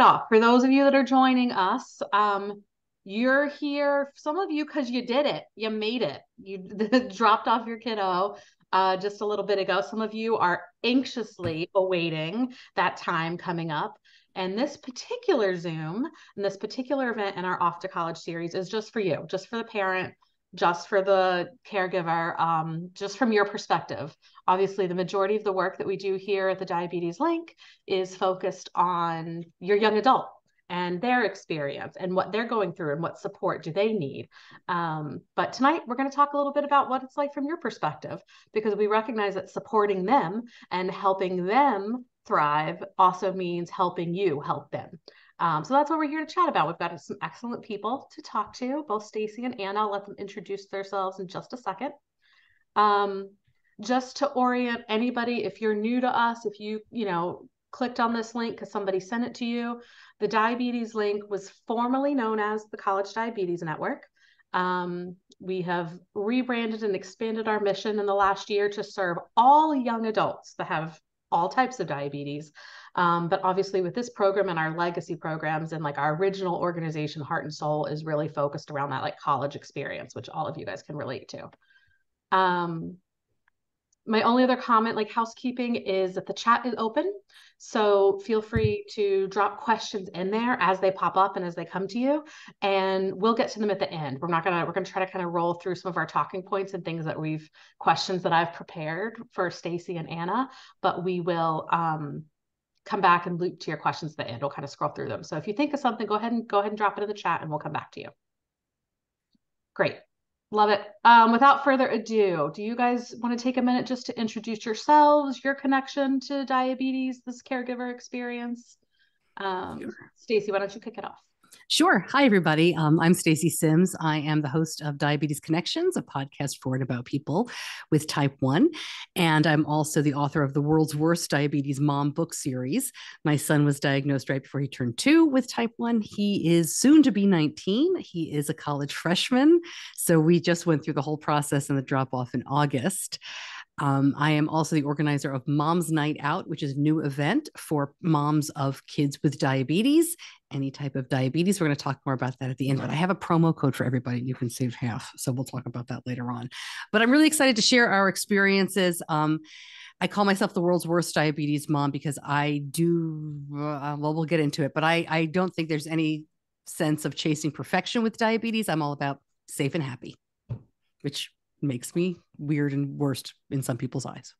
off. For those of you that are joining us, you're here, some of you, because you did it. You made it. You dropped off your kiddo just a little bit ago. Some of you are anxiously awaiting that time coming up. And this particular Zoom and this particular event in our Off to College series is just for you, just for the parent, just for the caregiver, just from your perspective. Obviously, the majority of the work that we do here at the Diabetes Link is focused on your young adult and their experience and what they're going through and what support do they need. But tonight we're going to talk a little bit about what it's like from your perspective, because we recognize that supporting them and helping them thrive also means helping you help them. So that's what we're here to chat about. We've got some excellent people to talk to, both Stacy and Anna. I'll let them introduce themselves in just a second. Just to orient anybody, if you're new to us, if you clicked on this link because somebody sent it to you, the Diabetes Link was formerly known as the College Diabetes Network. We have rebranded and expanded our mission in the last year to serve all young adults that have all types of diabetes. But obviously with this program and our legacy programs and like our original organization, Heart and Soul, is really focused around that like college experience, which all of you guys can relate to. My only other comment, like housekeeping, is that the chat is open. So feel free to drop questions in there as they pop up and as they come to you. And we'll get to them at the end. We're gonna try to kind of roll through some of our talking points and things that questions that I've prepared for Stacy and Anna, but we will come back and loop to your questions at the end. We'll kind of scroll through them. So if you think of something, go ahead and drop it in the chat and we'll come back to you. Great. Love it. Without further ado, do you guys want to take a minute just to introduce yourselves, your connection to diabetes, this caregiver experience? Sure. Stacy, why don't you kick it off? Sure. Hi, everybody. I'm Stacy Sims. I am the host of Diabetes Connections, a podcast for and about people with type 1. And I'm also the author of the World's Worst Diabetes Mom book series. My son was diagnosed right before he turned 2 with type 1. He is soon to be 19. He is a college freshman. So we just went through the whole process and the drop off in August. I am also the organizer of Mom's Night Out, which is a new event for moms of kids with diabetes, any type of diabetes. We're going to talk more about that at the end, but I have a promo code for everybody. You can save half. So we'll talk about that later on. But I'm really excited to share our experiences. I call myself the world's worst diabetes mom because I do, well, we'll get into it, but I don't think there's any sense of chasing perfection with diabetes. I'm all about safe and happy, which makes me weird and worst in some people's eyes.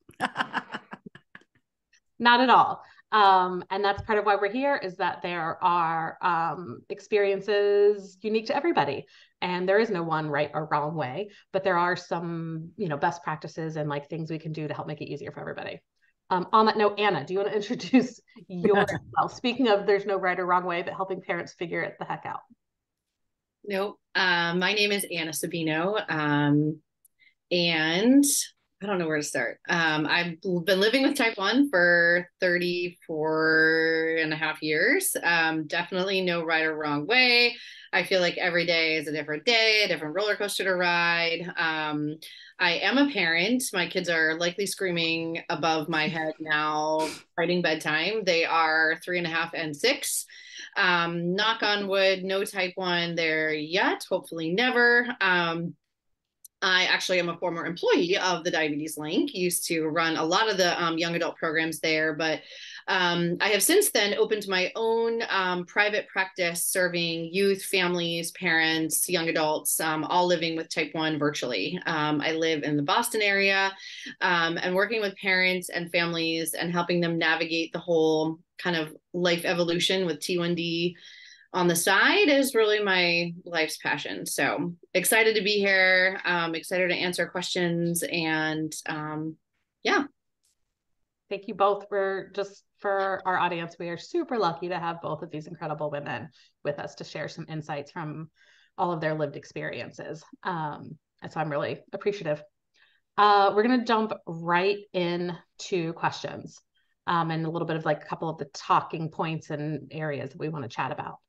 Not at all. And that's part of why we're here, is that there are experiences unique to everybody. And there is no one right or wrong way, but there are some, best practices and like things we can do to help make it easier for everybody. On that note, Anna, do you want to introduce yourself? Speaking of there's no right or wrong way, but helping parents figure it the heck out. Nope. My name is Anna Sabino. And I don't know where to start. I've been living with type 1 for 34 and a half years. Definitely no right or wrong way. I feel like every day is a different day, a different roller coaster to ride. I am a parent. My kids are likely screaming above my head now, fighting bedtime. They are 3.5 and 6. Knock on wood, no type 1 there yet. Hopefully never. I actually am a former employee of the Diabetes Link, used to run a lot of the young adult programs there, but I have since then opened my own private practice serving youth, families, parents, young adults, all living with type 1 virtually. I live in the Boston area and working with parents and families and helping them navigate the whole kind of life evolution with T1D on the side is really my life's passion. So excited to be here. Excited to answer questions and yeah. Thank you both for our audience. We are super lucky to have both of these incredible women with us to share some insights from all of their lived experiences. And so I'm really appreciative. We're going to jump right into questions and a little bit of like a couple of the talking points and areas that we want to chat about.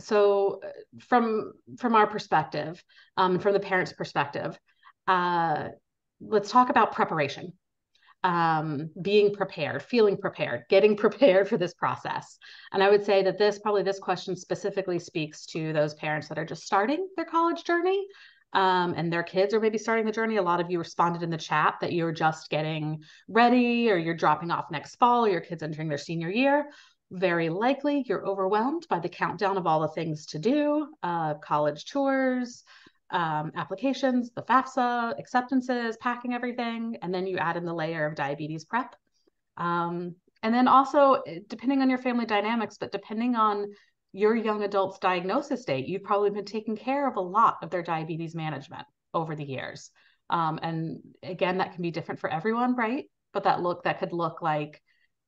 So from our perspective, from the parents' perspective, let's talk about preparation. being prepared, feeling prepared, getting prepared for this process. And I would say that this question specifically speaks to those parents that are just starting their college journey, and their kids are maybe starting the journey. A lot of you responded in the chat that you're just getting ready, or you're dropping off next fall, or your kids entering their senior year. Very likely you're overwhelmed by the countdown of all the things to do, college tours, applications, the FAFSA, acceptances, packing everything, and then you add in the layer of diabetes prep. And then also, depending on your family dynamics, but depending on your young adult's diagnosis date, you've probably been taking care of a lot of their diabetes management over the years. And again, that can be different for everyone, right? But that could look like,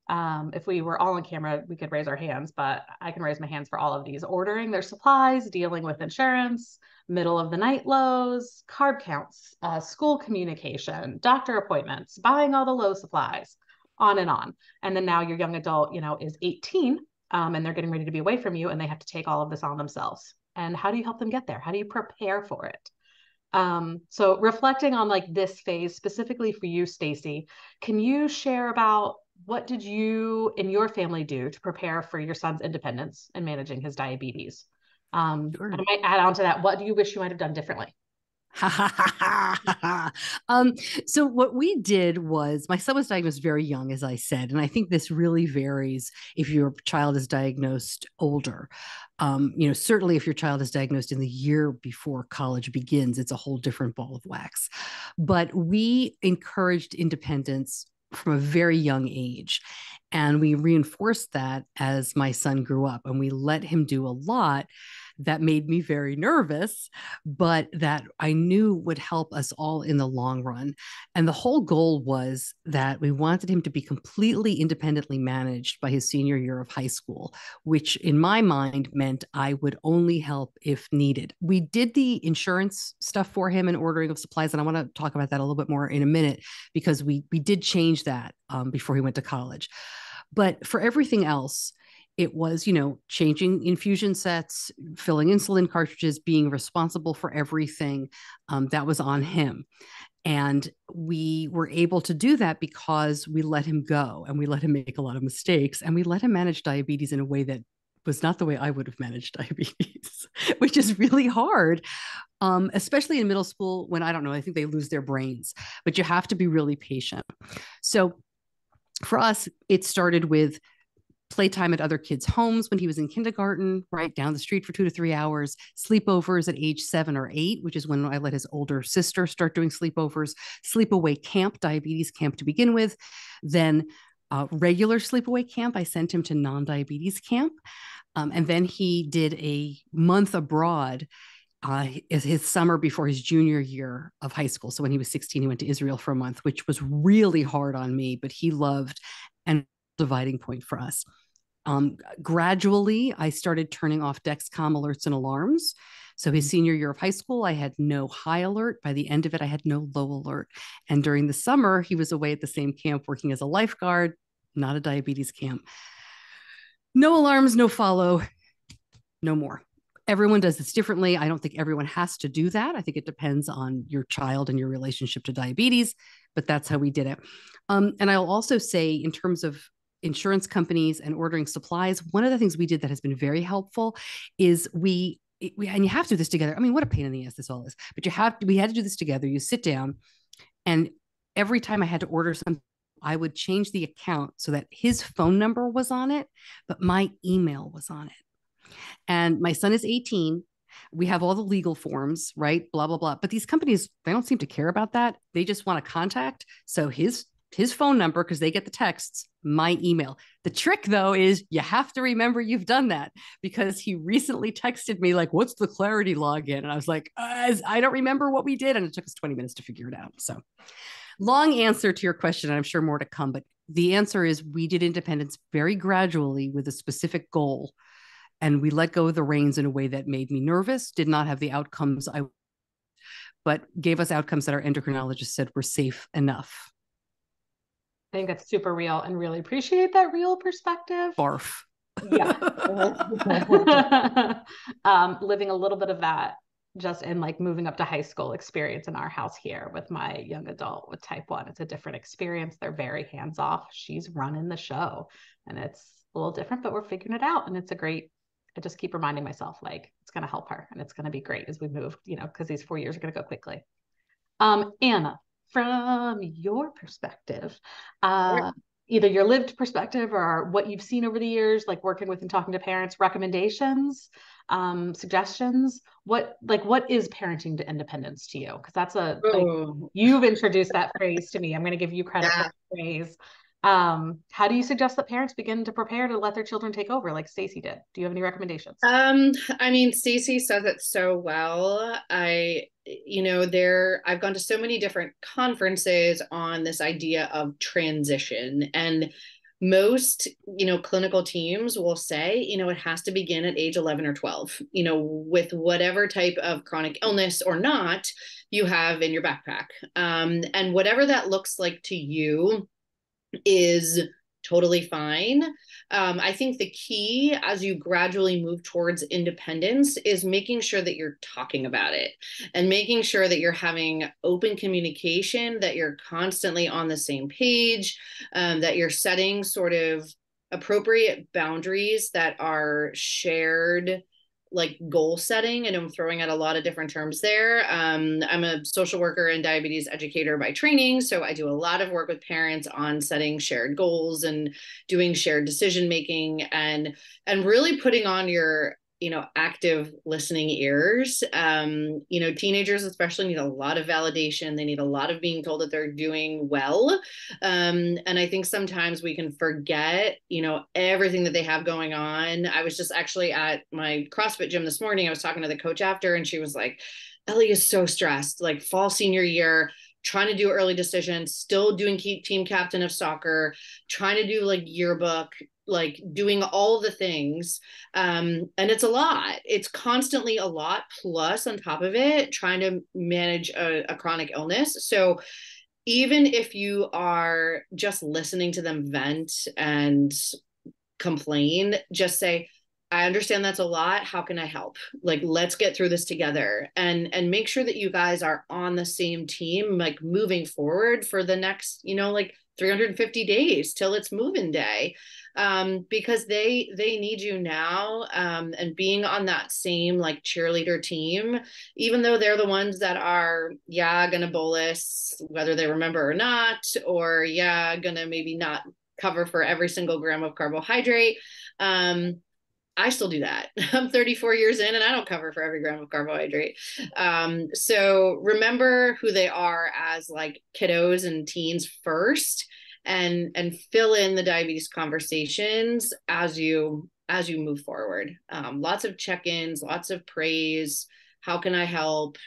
if we were all on camera, we could raise our hands, but I can raise my hands for all of these: ordering their supplies, dealing with insurance, middle of the night lows, carb counts, school communication, doctor appointments, buying all the low supplies, on and on. And then now your young adult, is 18, and they're getting ready to be away from you, and they have to take all of this on themselves. And how do you help them get there? How do you prepare for it? So reflecting on like this phase specifically for you, Stacy, can you share about what did you and your family do to prepare for your son's independence and managing his diabetes? Sure. And I might add on to that, what do you wish you might have done differently? So what we did was, my son was diagnosed very young, as I said, and I think this really varies if your child is diagnosed older. Certainly if your child is diagnosed in the year before college begins, it's a whole different ball of wax. But we encouraged independence from a very young age. And we reinforced that as my son grew up, and we let him do a lot that made me very nervous, but that I knew would help us all in the long run. And the whole goal was that we wanted him to be completely independently managed by his senior year of high school, which in my mind meant I would only help if needed. We did the insurance stuff for him and ordering of supplies, and I want to talk about that a little bit more in a minute, because we did change that before he went to college. But for everything else, it was, changing infusion sets, filling insulin cartridges, being responsible for everything. That was on him. And we were able to do that because we let him go, and we let him make a lot of mistakes, and we let him manage diabetes in a way that was not the way I would have managed diabetes, which is really hard, especially in middle school when, I don't know, I think they lose their brains, but you have to be really patient. So for us, it started with playtime at other kids' homes when he was in kindergarten, right down the street for 2 to 3 hours, sleepovers at age 7 or 8, which is when I let his older sister start doing sleepovers, sleepaway camp, diabetes camp to begin with, then regular sleepaway camp. I sent him to non-diabetes camp. And then he did a month abroad his summer before his junior year of high school. So when he was 16, he went to Israel for a month, which was really hard on me, but he loved, and dividing point for us. Gradually, I started turning off Dexcom alerts and alarms. So his senior year of high school, I had no high alert. By the end of it, I had no low alert. And during the summer, he was away at the same camp working as a lifeguard, not a diabetes camp. No alarms, no follow, no more. Everyone does this differently. I don't think everyone has to do that. I think it depends on your child and your relationship to diabetes, but that's how we did it. And I'll also say, in terms of insurance companies and ordering supplies, one of the things we did that has been very helpful is we and you have to do this together. I mean, what a pain in the ass this all is, but we had to do this together. You sit down, and every time I had to order something, I would change the account so that his phone number was on it, but my email was on it. And my son is 18. We have all the legal forms, right? Blah, blah, blah. But these companies, they don't seem to care about that. They just want to contact. So his phone number, because they get the texts, my email. The trick, though, is you have to remember you've done that, because he recently texted me like, what's the Clarity login? And I was like, I don't remember what we did. And it took us 20 minutes to figure it out. So long answer to your question. I'm sure more to come. But the answer is we did independence very gradually with a specific goal. And we let go of the reins in a way that made me nervous, did not have the outcomes but gave us outcomes that our endocrinologist said were safe enough. I think that's super real, and really appreciate that real perspective. Barf. Yeah. Living a little bit of that just in like moving up to high school experience in our house here with my young adult with type 1. It's a different experience. They're very hands off. She's running the show and it's a little different, but we're figuring it out. And it's a great, I just keep reminding myself like it's going to help her and it's going to be great as we move, you know, because these 4 years are going to go quickly. Anna, from your perspective, either your lived perspective or what you've seen over the years, like working with and talking to parents, recommendations, suggestions, what is parenting to independence to you? Because that's you've introduced that phrase to me. I'm going to give you credit for the phrase. How do you suggest that parents begin to prepare to let their children take over like Stacey did? Do you have any recommendations? I mean, Stacey says it so well. I've gone to so many different conferences on this idea of transition, and most, clinical teams will say, it has to begin at age 11 or 12, with whatever type of chronic illness or not you have in your backpack. And whatever that looks like to you is totally fine. I think the key as you gradually move towards independence is making sure that you're talking about it and making sure that you're having open communication, that you're constantly on the same page, that you're setting sort of appropriate boundaries that are shared, like goal setting. And I'm throwing out a lot of different terms there. I'm a social worker and diabetes educator by training. So I do a lot of work with parents on setting shared goals and doing shared decision making and really putting on your active listening ears. Teenagers especially need a lot of validation. They need a lot of being told that they're doing well. And I think sometimes we can forget, everything that they have going on. I was just actually at my CrossFit gym this morning. I was talking to the coach after, and she was like, Ellie is so stressed, like fall senior year, trying to do early decisions, still doing team captain of soccer, trying to do like yearbook, like doing all the things. And it's a lot. It's constantly a lot. Plus, on top of it, trying to manage a chronic illness. So even if you are just listening to them vent and complain, just say, I understand that's a lot. How can I help? Like, let's get through this together and make sure that you guys are on the same team, like moving forward for the next, like 350 days till it's moving day. Because they need you now. And being on that same like cheerleader team, even though they're the ones that are, gonna bolus, whether they remember or not, or gonna maybe not cover for every single gram of carbohydrate. I still do that. I'm 34 years in and I don't cover for every gram of carbohydrate. So remember who they are as like kiddos and teens first, and fill in the diabetes conversations as you move forward. Lots of check-ins, lots of praise. How can I help?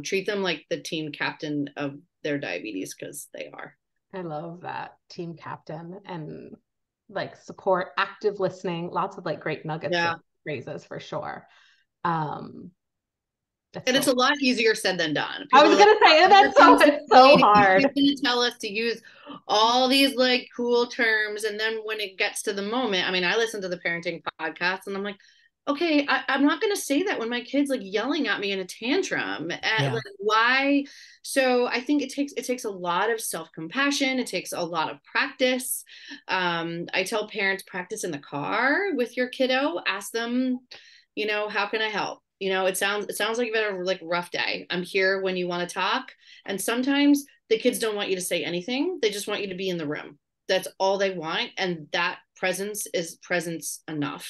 Treat them like the team captain of their diabetes, because they are. I love that, team captain, and like support, active listening, lots of like great nuggets of phrases for sure. And it's a lot easier said than done. I was gonna say it's so hard. You're gonna tell us to use all these like cool terms, and then when it gets to the moment, I mean, I listen to the parenting podcast, and I'm like, okay, I'm not going to say that when my kid's like yelling at me in a tantrum. Like, why? So I think it takes a lot of self-compassion. It takes a lot of practice. I tell parents, practice in the car with your kiddo. Ask them, how can I help? It sounds like you've had a like rough day. I'm here when you want to talk. And sometimes the kids don't want you to say anything. They just want you to be in the room. That's all they want. And that presence is presence enough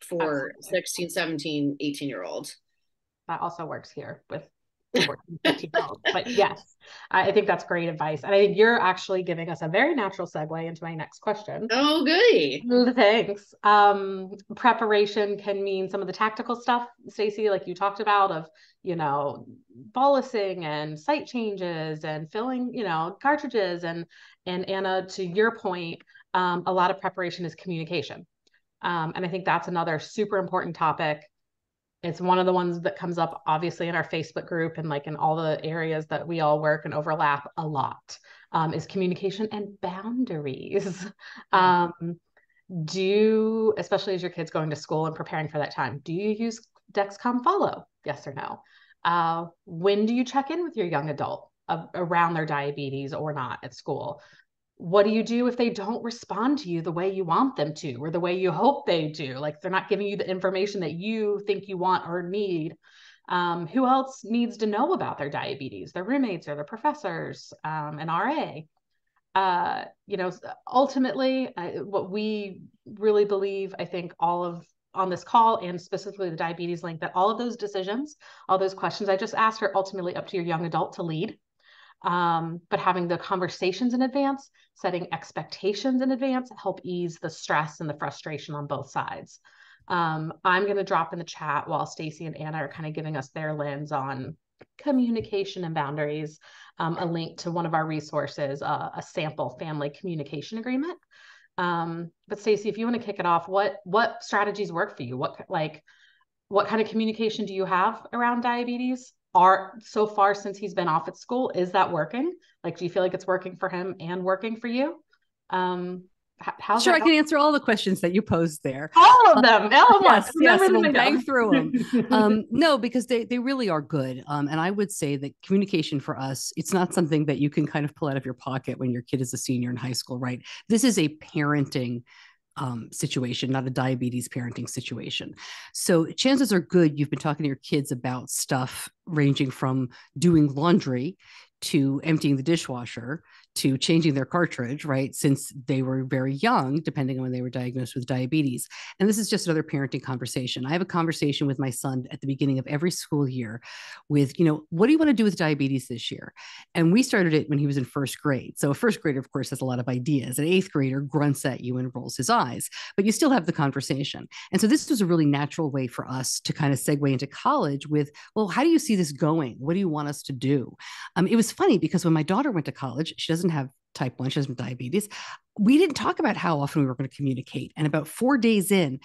for 16, 17, 18-year-olds. That also works here with 14, 15-year-olds. But yes, I think that's great advice. And I think you're actually giving us a very natural segue into my next question. Oh, goody. Thanks. Preparation can mean some of the tactical stuff, Stacey, like you talked about, of, bolusing and site changes and filling, cartridges. And Anna, to your point, a lot of preparation is communication. And I think that's another super important topic. It's one of the ones that comes up obviously in our Facebook group and like in all the areas that we all work and overlap a lot, is communication and boundaries. Especially as your kid's going to school and preparing for that time, do you use Dexcom Follow? Yes or no? When do you check in with your young adult around their diabetes or not at school? What do you do if they don't respond to you the way you want them to, or the way you hope they do? Like they're not giving you the information that you think you want or need. Who else needs to know about their diabetes? Their roommates or their professors, an RA. You know, ultimately, what we really believe, I think all of on this call and specifically the diabetes link, that all of those decisions, all those questions I just asked are ultimately up to your young adult to lead. But having the conversations in advance, setting expectations in advance, help ease the stress and the frustration on both sides. I'm going to drop in the chat while Stacy and Anna are kind of giving us their lens on communication and boundaries, a link to one of our resources, a sample family communication agreement. But Stacy, if you want to kick it off, what strategies work for you? What kind of communication do you have around diabetes? Are so far since he's been off at school, is that working? Like, do you feel like it's working for him and working for you? How's Sure, that I can answer all the questions that you posed there. all of them, all of Yes, us. Remember yes, the we'll bang bingo. through them. No, because they really are good. And I would say that communication for us, it's not something that you can kind of pull out of your pocket when your kid is a senior in high school, right? This is a parenting situation, not a diabetes parenting situation. So chances are good you've been talking to your kids about stuff ranging from doing laundry to emptying the dishwasher to changing their cartridge, right? Since they were very young, depending on when they were diagnosed with diabetes. And this is just another parenting conversation. I have a conversation with my son at the beginning of every school year with, what do you want to do with diabetes this year? And we started it when he was in first grade. So a first grader, of course, has a lot of ideas. An eighth grader grunts at you and rolls his eyes, but you still have the conversation. And so this was a really natural way for us to kind of segue into college with, well, how do you see this going? What do you want us to do? It was funny because when my daughter went to college, she doesn't have type 1, she doesn't have diabetes. We didn't talk about how often we were going to communicate. And about 4 days in,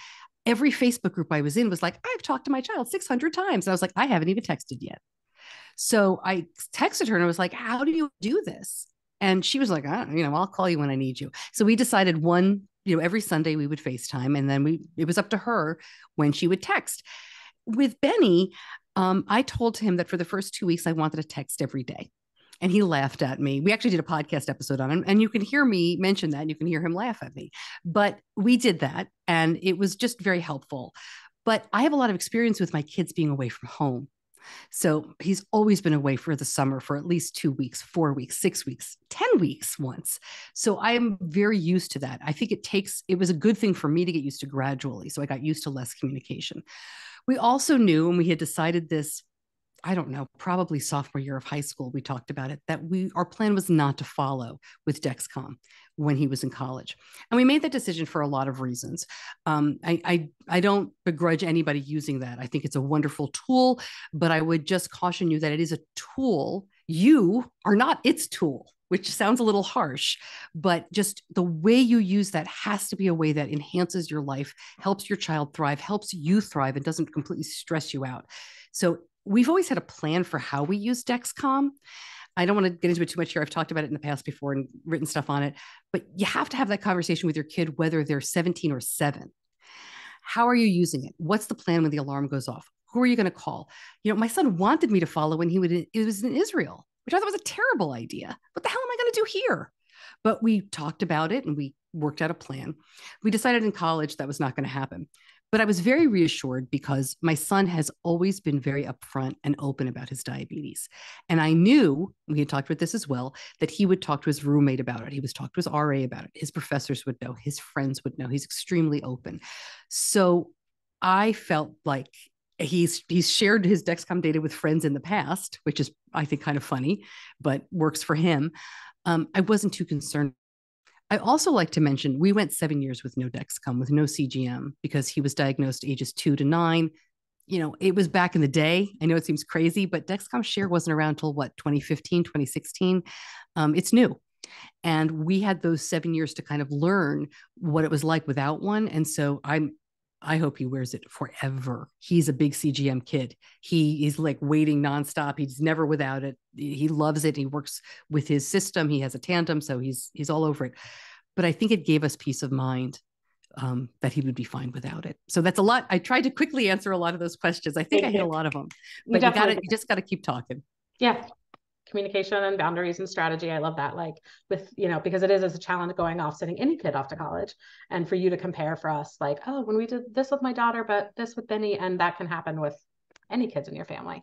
every Facebook group I was in was like, I've talked to my child 600 times. And I was like, I haven't even texted yet. So I texted her and I was like, how do you do this? And she was like, I'll call you when I need you. So we decided every Sunday we would FaceTime, and then it was up to her when she would text. With Benny, I told him that for the first 2 weeks, I wanted to text every day. And he laughed at me. We actually did a podcast episode on him, and you can hear me mention that, and you can hear him laugh at me. But we did that, and it was just very helpful. But I have a lot of experience with my kids being away from home. So he's always been away for the summer for at least 2 weeks, 4 weeks, 6 weeks, 10 weeks once. So I'm very used to that. I think it was a good thing for me to get used to gradually. So I got used to less communication. We also knew, and we had decided this, I don't know, probably sophomore year of high school, we talked about it, that our plan was not to follow with Dexcom when he was in college. And we made that decision for a lot of reasons. I don't begrudge anybody using that. I think it's a wonderful tool, but I would just caution you that it is a tool. You are not its tool, which sounds a little harsh, but just the way you use that has to be a way that enhances your life, helps your child thrive, helps you thrive, and doesn't completely stress you out. So we've always had a plan for how we use Dexcom. I don't want to get into it too much here. I've talked about it in the past before and written stuff on it, but you have to have that conversation with your kid, whether they're 17 or 7. How are you using it? What's the plan when the alarm goes off? Who are you going to call? My son wanted me to follow when he was in Israel, which I thought was a terrible idea. What the hell am I going to do here? But we talked about it and we worked out a plan. We decided in college that was not going to happen. But I was very reassured because my son has always been very upfront and open about his diabetes. And I knew, we had talked about this as well, that he would talk to his roommate about it. He was talk to his RA about it. His professors would know. His friends would know. He's extremely open. So I felt like he's shared his Dexcom data with friends in the past, which is, I think, kind of funny, but works for him. I wasn't too concerned. I also like to mention we went 7 years with no Dexcom, with no CGM, because he was diagnosed ages 2 to 9. It was back in the day. I know it seems crazy, but Dexcom Share wasn't around until 2015, 2016. It's new. And we had those 7 years to kind of learn what it was like without one. And so I hope he wears it forever. He's a big CGM kid. He is like waiting nonstop. He's never without it. He loves it. He works with his system. He has a Tandem, so he's all over it. But I think it gave us peace of mind that he would be fine without it. So that's a lot. I tried to quickly answer a lot of those questions. I think I hit a lot of them, but you just got to keep talking. Yeah. Communication and boundaries and strategy. I love that. Like with, because it is a challenge going off, sending any kid off to college, and for you to compare for us, like, oh, when we did this with my daughter, but this with Benny, and that can happen with any kids in your family.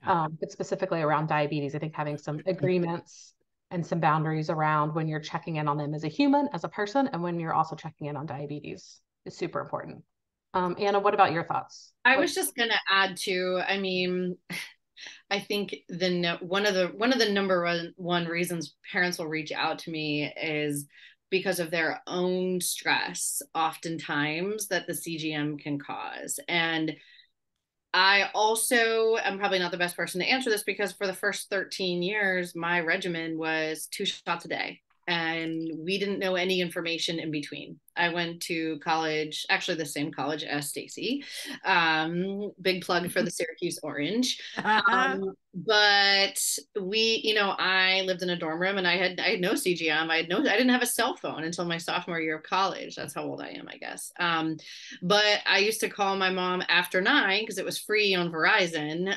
But specifically around diabetes, I think having some agreements and some boundaries around when you're checking in on them as a human, as a person, and when you're also checking in on diabetes is super important. Anna, what about your thoughts? I was just going to add to, I mean, I think one of the number one reasons parents will reach out to me is because of their own stress, oftentimes, that the CGM can cause. And I also am probably not the best person to answer this, because for the first 13 years, my regimen was 2 shots a day, and we didn't know any information in between. I went to college, actually the same college as Stacy. Big plug for the Syracuse Orange. But I lived in a dorm room, and I had no CGM. I didn't have a cell phone until my sophomore year of college. That's how old I am, I guess. But I used to call my mom after 9 because it was free on Verizon.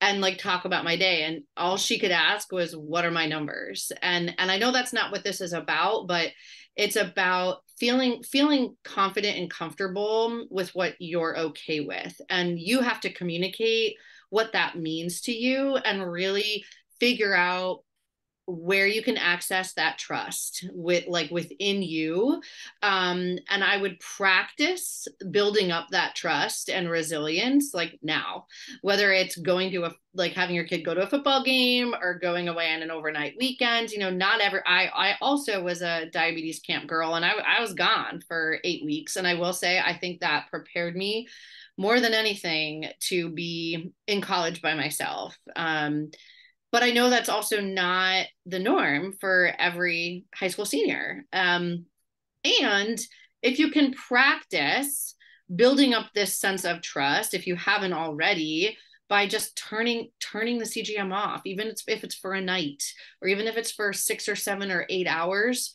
And like talk about my day, and all she could ask was, what are my numbers? And I know that's not what this is about, but it's about feeling confident and comfortable with what you're okay with. And you have to communicate what that means to you and really figure out where you can access that trust within you. And I would practice building up that trust and resilience like now, whether it's going to having your kid go to a football game or going away on an overnight weekend. I also was a diabetes camp girl, and I was gone for 8 weeks. And I will say, I think that prepared me more than anything to be in college by myself. But I know that's also not the norm for every high school senior. And if you can practice building up this sense of trust, if you haven't already, by just turning the CGM off, even if it's for a night, or even if it's for 6 or 7 or 8 hours,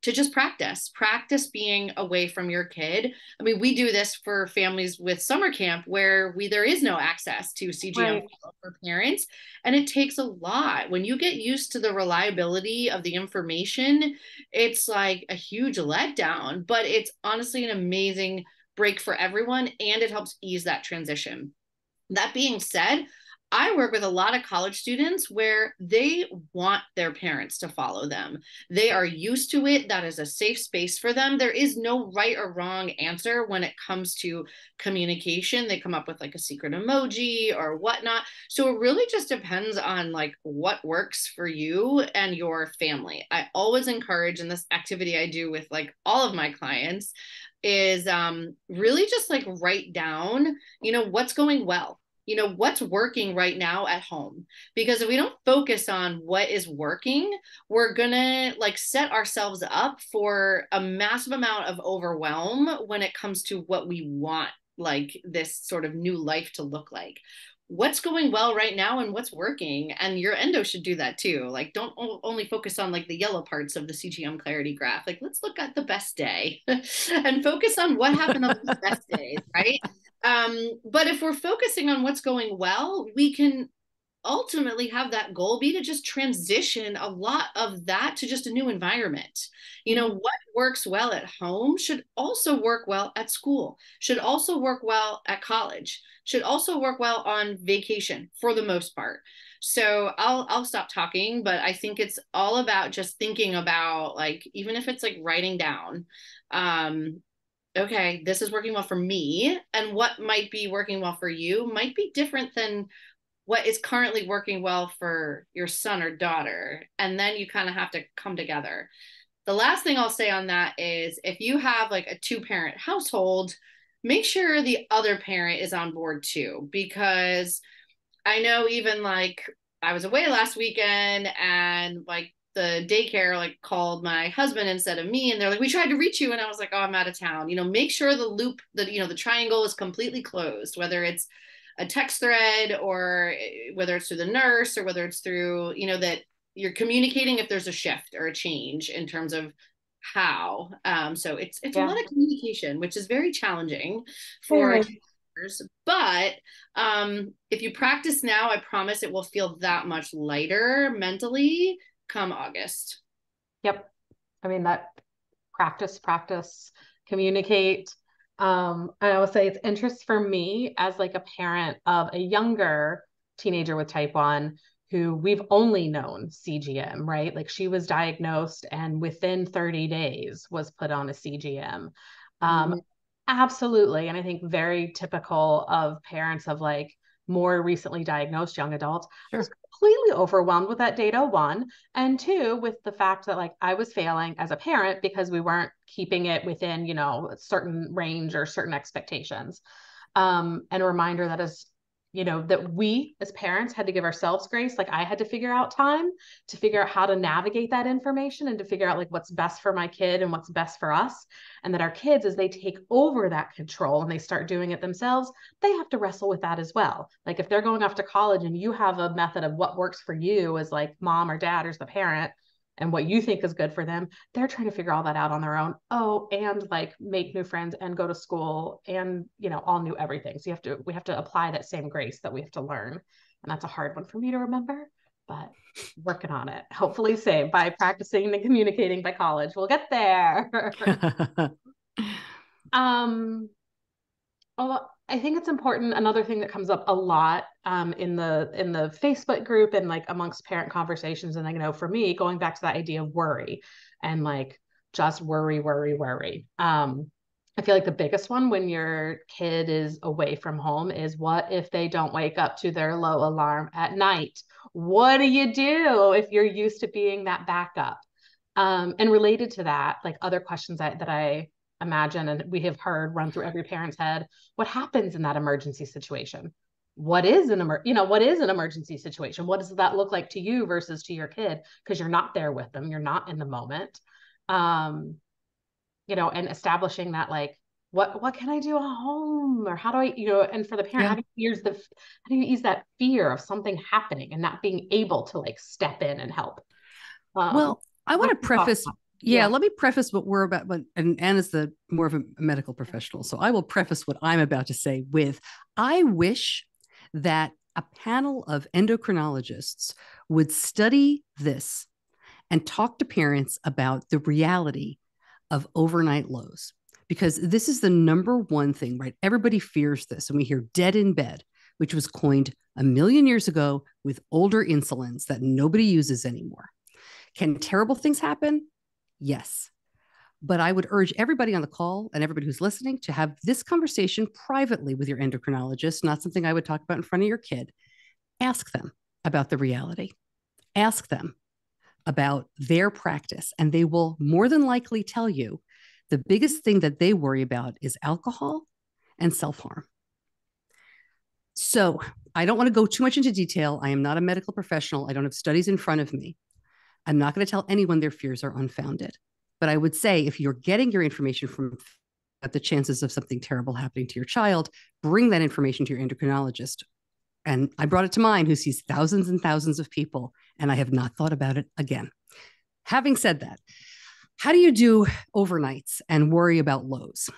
to just practice being away from your kid. I mean, we do this for families with summer camp where there is no access to CGM for parents. And it takes a lot. When you get used to the reliability of the information, it's like a huge letdown, but it's honestly an amazing break for everyone. And it helps ease that transition. That being said, I work with a lot of college students where they want their parents to follow them. They are used to it. That is a safe space for them. There is no right or wrong answer when it comes to communication. They come up with like a secret emoji or whatnot. So it really just depends on like what works for you and your family. I always encourage, and this activity I do with like all of my clients is really just like write down, what's going well. What's working right now at home, because if we don't focus on what is working, we're gonna like set ourselves up for a massive amount of overwhelm when it comes to what we want, like this sort of new life to look like. What's going well right now and what's working, and your endo should do that too. Like, don't only focus on like the yellow parts of the CGM clarity graph. Like, let's look at the best day and focus on what happened on the best days, right? But if we're focusing on what's going well, we can ultimately have that goal be to just transition a lot of that to just a new environment. What works well at home should also work well at school, should also work well at college, should also work well on vacation for the most part. So I'll stop talking, but I think it's all about just thinking about, like, even if it's like writing down, okay, this is working well for me, and what might be working well for you might be different than what is currently working well for your son or daughter. And then you kind of have to come together. The last thing I'll say on that is, if you have like a 2-parent household, make sure the other parent is on board too, because I know even like I was away last weekend, and like the daycare like called my husband instead of me, and they're like, we tried to reach you, and I was like, oh, I'm out of town. Make sure the loop, that the triangle is completely closed, whether it's a text thread or whether it's through the nurse or whether it's through, that you're communicating if there's a shift or a change in terms of how. So it's a Yeah. lot of communication, which is very challenging for Very. caregivers. But if you practice now, I promise it will feel that much lighter mentally come August. Yep. I mean, that practice, communicate. And I will say it's interest for me as like a parent of a younger teenager with type 1 who we've only known CGM, right? Like she was diagnosed and within 30 days was put on a CGM. Um, Mm-hmm. Absolutely. And I think very typical of parents of like more recently diagnosed young adults. I was Sure. completely overwhelmed with that data, one, and two, with the fact that like I was failing as a parent because we weren't keeping it within, a certain range or certain expectations. And a reminder that is, that we as parents had to give ourselves grace. Like I had to figure out time to figure out how to navigate that information and to figure out like what's best for my kid and what's best for us. And that our kids, as they take over that control and they start doing it themselves, they have to wrestle with that as well. Like if they're going off to college and you have a method of what works for you as like mom or dad or as the parent, and what you think is good for them, they're trying to figure all that out on their own. Oh, and like make new friends and go to school and, all new everything. So we have to apply that same grace that we have to learn. And that's a hard one for me to remember, but working on it. Hopefully, say by practicing and communicating by college, we'll get there. um, well, I think it's important. Another thing that comes up a lot in the Facebook group and like amongst parent conversations, and I know for me, going back to that idea of worry and like just worry, worry, worry. I feel like the biggest one when your kid is away from home is what if they don't wake up to their low alarm at night? What do you do if you're used to being that backup? And related to that, like other questions that I imagine and we have heard run through every parent's head, what happens in that emergency situation? What is an emergency situation? What does that look like to you versus to your kid? Because you're not there with them, you're not in the moment. Um, and establishing that like what can I do at home or how do I, and for the parent, Yeah. how do you ease that fear of something happening and not being able to like step in and help? Um, Well, I want what to are your thoughts preface, on that? yeah, Yeah. let me preface what we're about, and Anna's the more of a medical professional. So I will preface what I'm about to say with I wish that a panel of endocrinologists would study this and talk to parents about the reality of overnight lows. Because this is the number one thing, right? Everybody fears this. And we hear dead in bed, which was coined a million years ago with older insulins that nobody uses anymore. Can terrible things happen? Yes. But I would urge everybody on the call and everybody who's listening to have this conversation privately with your endocrinologist, not something I would talk about in front of your kid. Ask them about the reality. Ask them about their practice, and they will more than likely tell you the biggest thing that they worry about is alcohol and self harm. So I don't want to go too much into detail. I am not a medical professional. I don't have studies in front of me. I'm not going to tell anyone their fears are unfounded. But I would say if you're getting your information from the chances of something terrible happening to your child, bring that information to your endocrinologist. And I brought it to mine, who sees thousands and thousands of people, and I have not thought about it again. Having said that, how do you do overnights and worry about lows?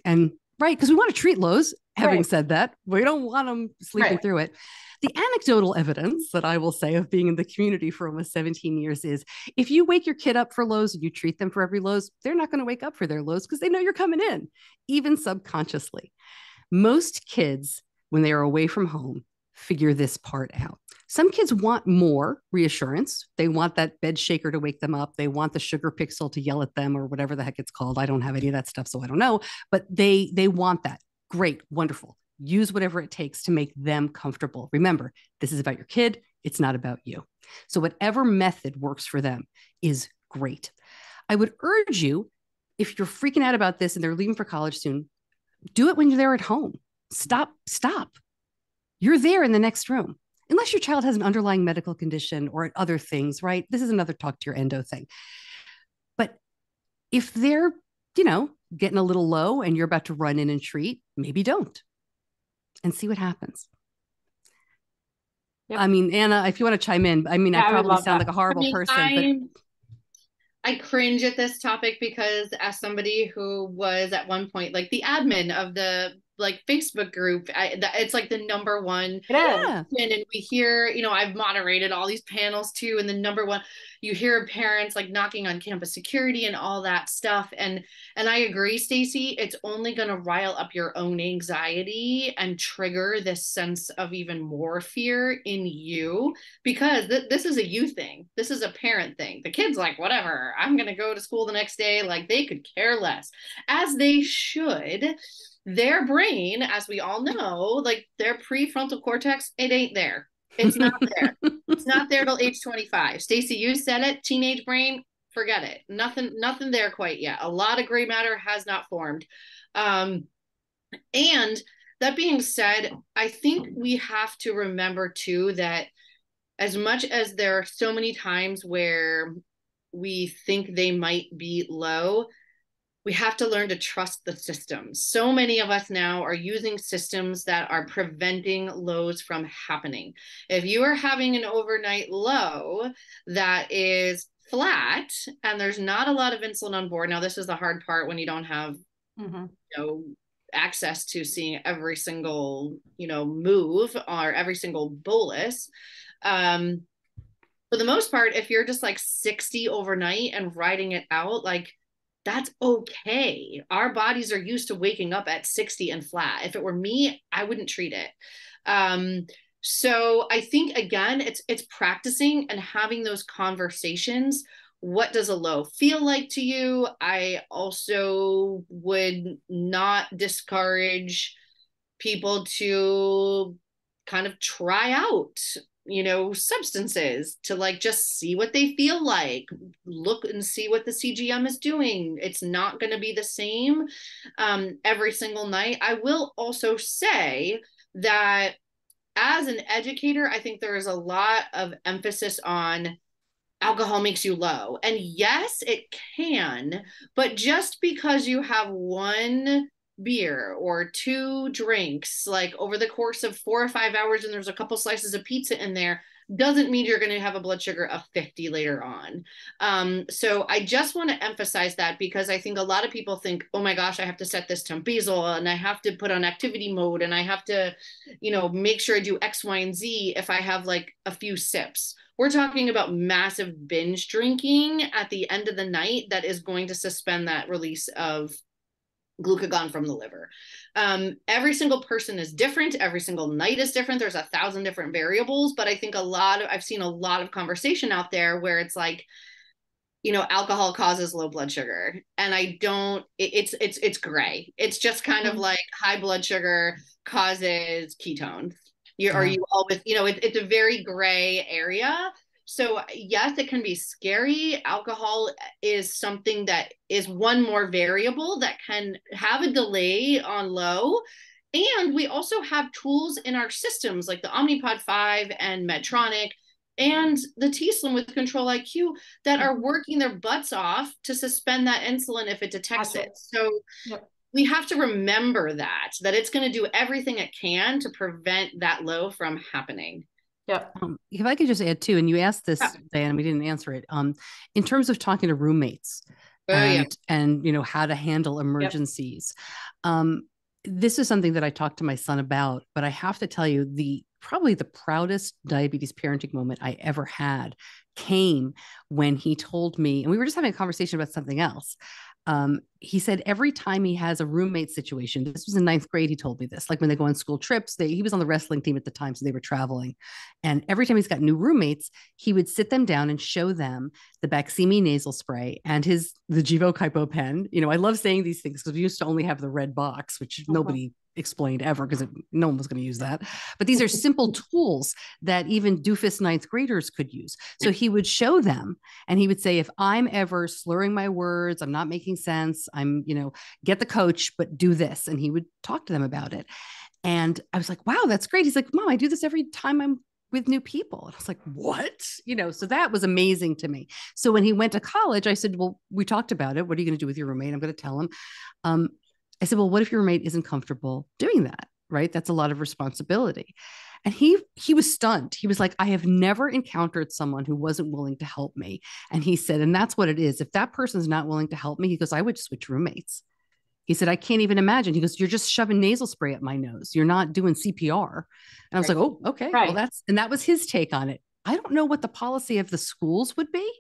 And right, because we want to treat lows. Having Right. said that, we don't want them sleeping Right. through it. The anecdotal evidence that I will say of being in the community for almost 17 years is if you wake your kid up for lows and you treat them for every lows, they're not going to wake up for their lows because they know you're coming in, even subconsciously. Most kids, when they are away from home, figure this part out. Some kids want more reassurance. They want that bed shaker to wake them up. They want the sugar pixel to yell at them or whatever the heck it's called. I don't have any of that stuff, so I don't know. But they want that. Great, wonderful. Use whatever it takes to make them comfortable. Remember, this is about your kid. It's not about you. So whatever method works for them is great. I would urge you, if you're freaking out about this and they're leaving for college soon, do it when you're there at home. Stop. You're there in the next room. Unless your child has an underlying medical condition or other things, right? This is another talk to your endo thing. But if they're, getting a little low and you're about to run in and treat, maybe don't and see what happens. Yep. I mean, Anna, if you want to chime in, I mean, I Yeah, I would probably love sound that. like a I horrible mean, person, but I cringe at this topic because as somebody who was at one point like the admin of the like Facebook group, it's like the number one. It is. Yeah. And we hear, I've moderated all these panels too, and the number one, you hear parents like knocking on campus security and all that stuff. And I agree, Stacy, it's only going to rile up your own anxiety and trigger this sense of even more fear in you, because this is a you thing. This is a parent thing. The kid's like, whatever, I'm going to go to school the next day. Like they could care less, as they should. Their brain, as we all know, like their prefrontal cortex, it ain't there. It's not there. It's not there till age 25. Stacy, you said it. Teenage brain, forget it. Nothing there quite yet. A lot of gray matter has not formed. And that being said, I think we have to remember too that as much as there are so many times where we think they might be low, we have to learn to trust the systems. So many of us now are using systems that are preventing lows from happening. If you are having an overnight low that is flat and there's not a lot of insulin on board, now this is the hard part when you don't have access to seeing every single move or every single bolus. For the most part, if you're just like 60 overnight and riding it out, like that's okay. Our bodies are used to waking up at 60 and flat. If it were me, I wouldn't treat it. So I think, again, it's practicing and having those conversations. What does a low feel like to you? I also would not discourage people to kind of try out substances to like just see what they feel like, look and see what the CGM is doing. It's not going to be the same every single night. I will also say that as an educator, I think there is a lot of emphasis on alcohol makes you low. And yes, it can, but just because you have one beer or two drinks like over the course of 4 or 5 hours and there's a couple slices of pizza in there doesn't mean you're going to have a blood sugar of 50 later on. So I just want to emphasize that, because I think a lot of people think, oh my gosh, I have to set this temp basal and I have to put on activity mode and I have to make sure I do X, Y, and Z if I have like a few sips. We're talking about massive binge drinking at the end of the night that is going to suspend that release of glucagon from the liver. Every single person is different. Every single night is different. There's 1,000 different variables, but I think I've seen a lot of conversation out there where it's like, alcohol causes low blood sugar. And it's gray. It's just kind of like high blood sugar causes ketones. Are you always, it's a very gray area. So yes, it can be scary. Alcohol is something that is one more variable that can have a delay on low. And we also have tools in our systems like the Omnipod 5 and Medtronic and the t:slim with Control IQ that are working their butts off to suspend that insulin if it detects it. So we have to remember that it's going to do everything it can to prevent that low from happening. Yeah. If I could just add too, and you asked this, Diana, we didn't answer it. In terms of talking to roommates and how to handle emergencies. This is something that I talked to my son about, but I have to tell you, probably the proudest diabetes parenting moment I ever had came when he told me, and we were just having a conversation about something else. He said every time he has a roommate situation, this was in 9th grade, he told me this, like when they go on school trips, he was on the wrestling team at the time, so they were traveling. And every time he's got new roommates, he would sit them down and show them the Baqsimi nasal spray and the Gvoke HypoPen. I love saying these things because we used to only have the red box, which nobody explained ever because no one was going to use that. But these are simple tools that even doofus 9th graders could use. So he would show them and he would say, if I'm ever slurring my words, I'm not making sense, I'm, get the coach, but do this. And he would talk to them about it. And I was like, wow, that's great. He's like, Mom, I do this every time I'm with new people. And I was like, what? So that was amazing to me. So when he went to college, I said, well, we talked about it. What are you going to do with your roommate? I'm going to tell him. I said, well, what if your roommate isn't comfortable doing that? Right? That's a lot of responsibility. And he was stunned. He was like, I have never encountered someone who wasn't willing to help me. And he said, and that's what it is. If that person's not willing to help me, he goes, I would switch roommates. He said, I can't even imagine. He goes, you're just shoving nasal spray at my nose. You're not doing CPR. And I was Right. like, oh, okay. Well, Right. that was his take on it. I don't know what the policy of the schools would be,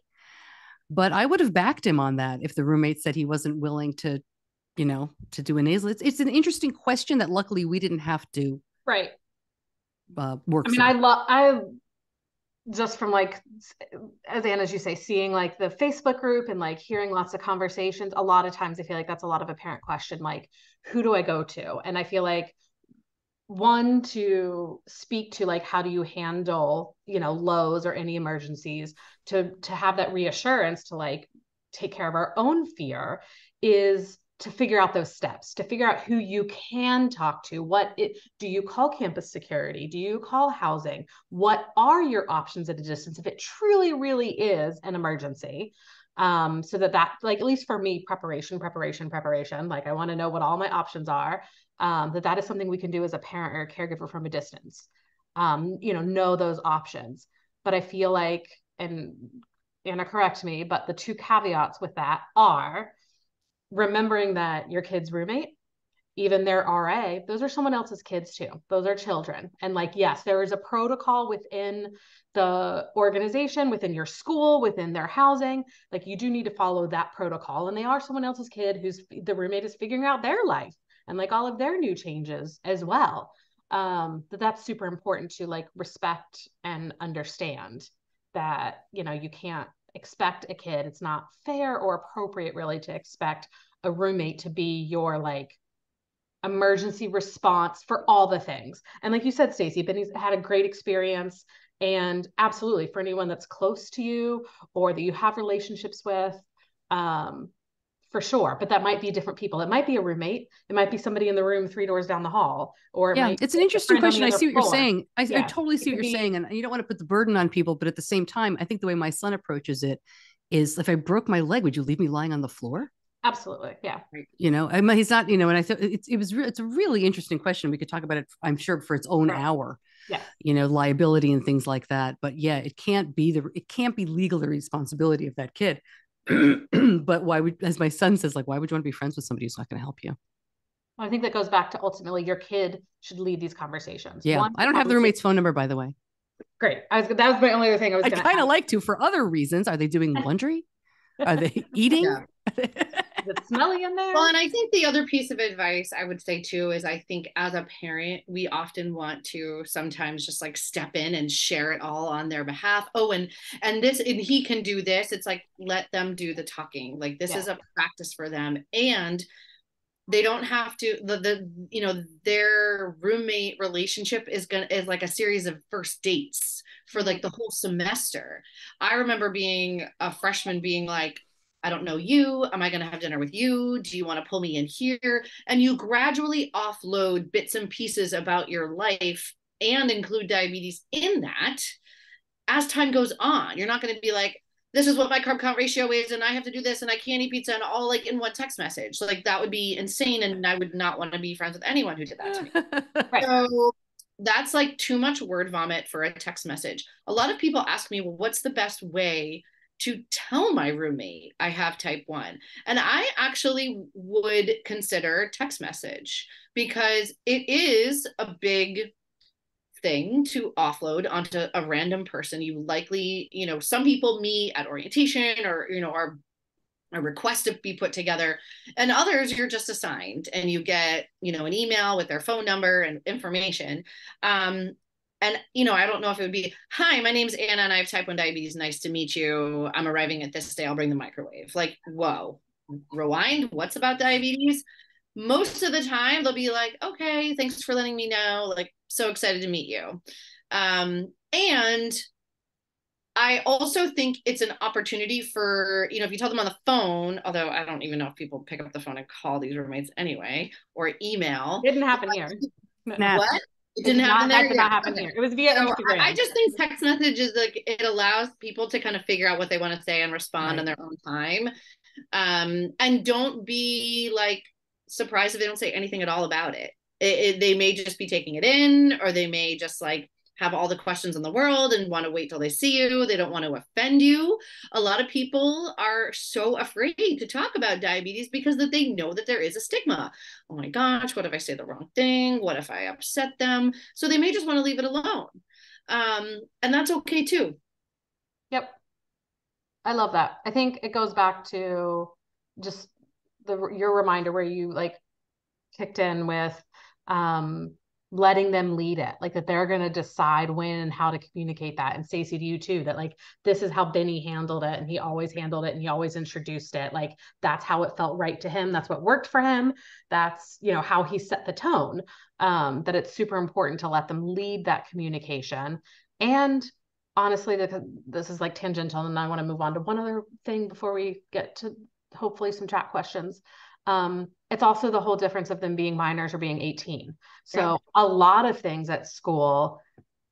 but I would have backed him on that if the roommate said he wasn't willing to, to do a nasal. It's an interesting question that luckily we didn't have to Right. work I mean, through. I just from like, as Anna, as you say, seeing like the Facebook group and like hearing lots of conversations, a lot of times I feel like that's a lot of a parent question, like, who do I go to? And I feel like one, to speak to like how do you handle, lows or any emergencies, to have that reassurance to like take care of our own fear, is to figure out those steps, to figure out who you can talk to. Do you call campus security? Do you call housing? What are your options at a distance if it truly really is an emergency? So that like, at least for me, preparation, like I want to know what all my options are. That is something we can do as a parent or a caregiver from a distance. Know those options. But I feel like, and Anna, correct me, but the two caveats with that are remembering that your kid's roommate, even their RA, those are someone else's kids too. Those are children. And like, yes, there is a protocol within the organization, within your school, within their housing. Like, you do need to follow that protocol. And they are someone else's kid who's the roommate is figuring out their life and like all of their new changes as well. That's super important to like respect and understand that, you can't expect a kid. It's not fair or appropriate really to expect a roommate to be your like emergency response for all the things. And like you said, Stacey, Benny's had a great experience. And absolutely, for anyone that's close to you or that you have relationships with, for sure. But that might be different people. It might be a roommate. It might be somebody in the room 3 doors down the hall, or it Yeah, might it's an be a interesting friend on question. the I other see what you're floor. saying. I Yeah, totally see it what could you're be saying. And you don't want to put the burden on people, but at the same time, I think the way my son approaches it is if I broke my leg, would you leave me lying on the floor? absolutely, yeah, He's not, and I thought it's a really interesting question. We could talk about it, I'm sure, for its own right, hour, yes. liability and things like that. But yeah, it can't be legal the responsibility of that kid. But why would, as my son says, like, why would you want to be friends with somebody who's not going to help you? I think that goes back to ultimately your kid should lead these conversations. Yeah, One, I don't have the obviously, roommate's phone number, by the way. great. That was my only other thing I was I going to kind of like to for other reasons. Are they doing laundry? Are they eating? Yeah. Is it smelly in there? Well, and I think the other piece of advice I would say too is I think as a parent, we often want to sometimes just like step in and share it all on their behalf. Oh, and this and he can do this. It's like let them do the talking. Like this Yeah. is a practice for them. And they don't have to their roommate relationship is like a series of first dates for like the whole semester. I remember being a freshman being like, I don't know you, am I going to have dinner with you, do you want to pull me in here, and you gradually offload bits and pieces about your life and include diabetes in that as time goes on. You're not going to be like, this is what my carb count ratio is, and I have to do this, and I can't eat pizza, and all like in one text message. Like that would be insane, and I would not want to be friends with anyone who did that to me. Right. So that's like too much word vomit for a text message. A lot of people ask me, well, what's the best way to tell my roommate I have type 1? And I actually would consider text message because it is a big thing to offload onto a random person. You likely, some people meet at orientation or, are a request to be put together, and others you're just assigned and you get, an email with their phone number and information. And, I don't know if it would be, hi, my name's Anna and I have type 1 diabetes. Nice to meet you. I'm arriving at this day. I'll bring the microwave. Like, whoa, rewind. What's about diabetes? Most of the time they'll be like, okay, thanks for letting me know. Like, so excited to meet you. And I also think it's an opportunity for, if you tell them on the phone, although I don't even know if people pick up the phone and call these roommates anyway, or email. Didn't happen here. Nah. What? It didn't happen there? That did not happen Okay. here. It was via So Instagram. I just think text messages, like, it allows people to kind of figure out what they want to say and respond on their own time. And don't be like surprised if they don't say anything at all about it. They may just be taking it in, or they may just like have all the questions in the world and want to wait till they see you. They don't want to offend you. A lot of people are so afraid to talk about diabetes because that they know that there is a stigma. Oh my gosh, what if I say the wrong thing? What if I upset them? So they may just want to leave it alone. And that's okay too. Yep. I love that. I think it goes back to just your reminder where you like kicked in with um letting them lead it, like that they're going to decide when and how to communicate that. And Stacey, to you too, that like this is how Benny handled it, and he always handled it, and he always introduced it, like that's how it felt right to him, that's what worked for him, that's, you know, how he set the tone. That it's super important to let them lead that communication. And honestly, this is like tangential, and I want to move on to one other thing before we get to hopefully some chat questions. It's also the whole difference of them being minors or being 18. So Yeah. a lot of things at school,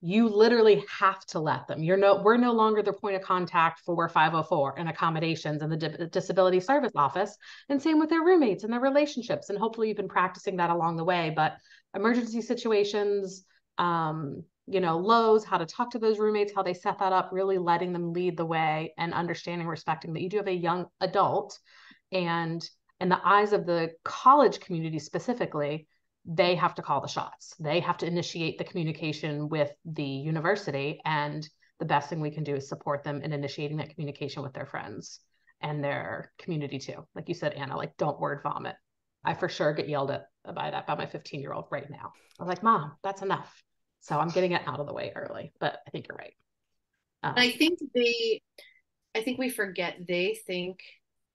you literally have to let them. We're no longer the point of contact for 504 and accommodations and the disability service office. And same with their roommates and their relationships. And hopefully you've been practicing that along the way. But emergency situations, lows, how to talk to those roommates, how they set that up, really letting them lead the way and understanding, respecting that you do have a young adult, and in the eyes of the college community specifically, they have to call the shots. They have to initiate the communication with the university. And the best thing we can do is support them in initiating that communication with their friends and their community too. Like you said, Anna, like don't word vomit. I for sure get yelled at by my 15-year-old right now. I was like, Mom, that's enough. So I'm getting it out of the way early, but I think you're right. I think I think we forget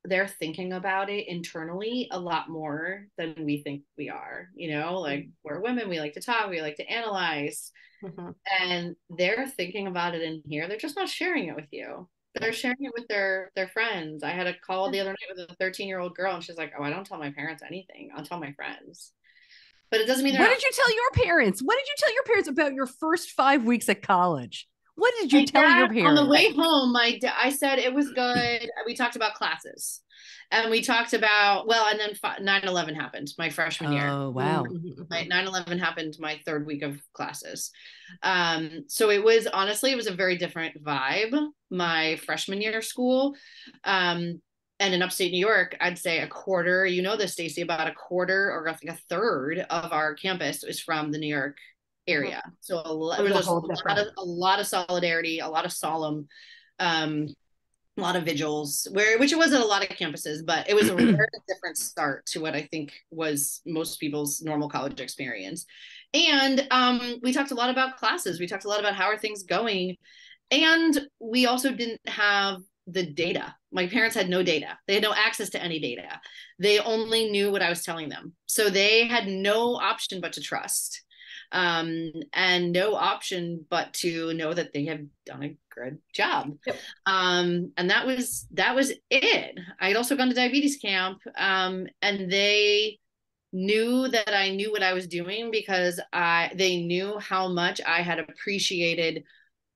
they're thinking about it internally a lot more than we think we are. Like we're women, we like to talk, we like to analyze, mm-hmm. and they're thinking about it in here. They're just not sharing it with you. They're sharing it with their friends. I had a call the other night with a 13-year-old girl, and she's like, "Oh, I don't tell my parents anything. I'll tell my friends." But it doesn't mean they're What not. did you tell your parents? What did you tell your parents about your first 5 weeks at college? What did you My tell your dad, on the parents? way home, I said it was good. We talked about classes, and we talked about, well, and then 9/11 happened my freshman year. Oh, wow. My 9/11 happened my third week of classes. So it was a very different vibe my freshman year of school. And in upstate New York, I'd say a quarter, you know this, Stacey, about a quarter or I think a third of our campus is from the New York area. So There's a there's whole different. a lot of solidarity, a lot of solemn, a lot of vigils, which it wasn't a lot of campuses, but it was a very different start to what I think was most people's normal college experience. And we talked a lot about classes. We talked a lot about how are things going. And we also didn't have the data. My parents had no data. They had no access to any data. They only knew what I was telling them. So they had no option but to trust, and no option but to know that they had done a good job. Yep. And that was it. I had also gone to diabetes camp, and they knew that I knew what I was doing because they knew how much I had appreciated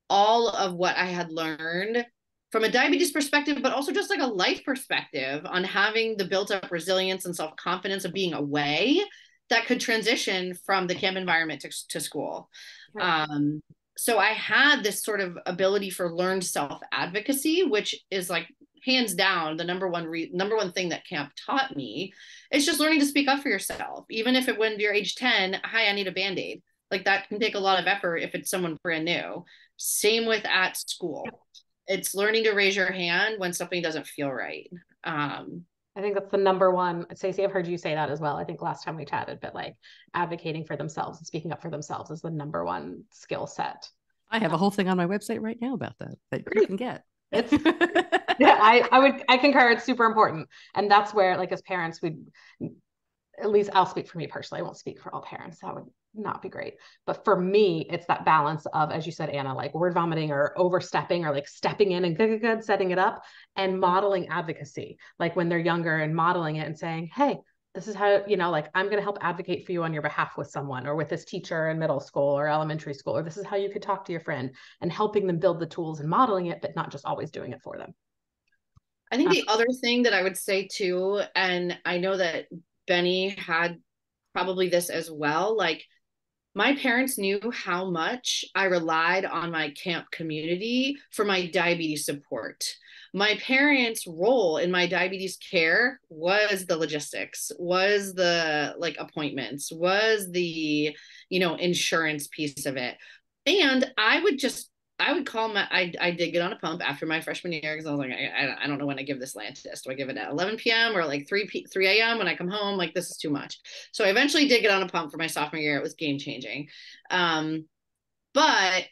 all of what I had learned from a diabetes perspective, but also just like a life perspective on having the built up resilience and self confidence of being away that could transition from the camp environment to school. Right. So I had this sort of ability for learned self advocacy, which is like hands down the number one thing that camp taught me is just learning to speak up for yourself, even if when you're age 10, hi, I need a Band-Aid. Like that can take a lot of effort if it's someone brand new. Same with at school. It's learning to raise your hand when something doesn't feel right. I think that's the number one. Stacey, I've heard you say that as well. I think last time we chatted, but like advocating for themselves and speaking up for themselves is the number one skill set. I have a whole thing on my website right now about that you can get. It's yeah, I concur. It's super important. And that's where, like, as parents, at least I'll speak for me personally. I won't speak for all parents. That would not be great. But for me, it's that balance of, as you said, Anna, like word vomiting or overstepping or like stepping in and good, setting it up and modeling advocacy. Like when they're younger and modeling it and saying, hey, this is how, like I'm going to help advocate for you on your behalf with someone or with this teacher in middle school or elementary school, or this is how you could talk to your friend, and helping them build the tools and modeling it, but not just always doing it for them. I think the other thing that I would say too, and I know that Benny had probably this as well, like My parents knew how much I relied on my camp community for my diabetes support. My parents' role in my diabetes care was the logistics, was the like appointments, was the, insurance piece of it. And I would call I did get on a pump after my freshman year because I was like, I don't know when I give this Lantus. Do I give it at 11 p.m. or like 3 a.m. when I come home? Like, this is too much. So I eventually did get on a pump for my sophomore year. It was game changing. But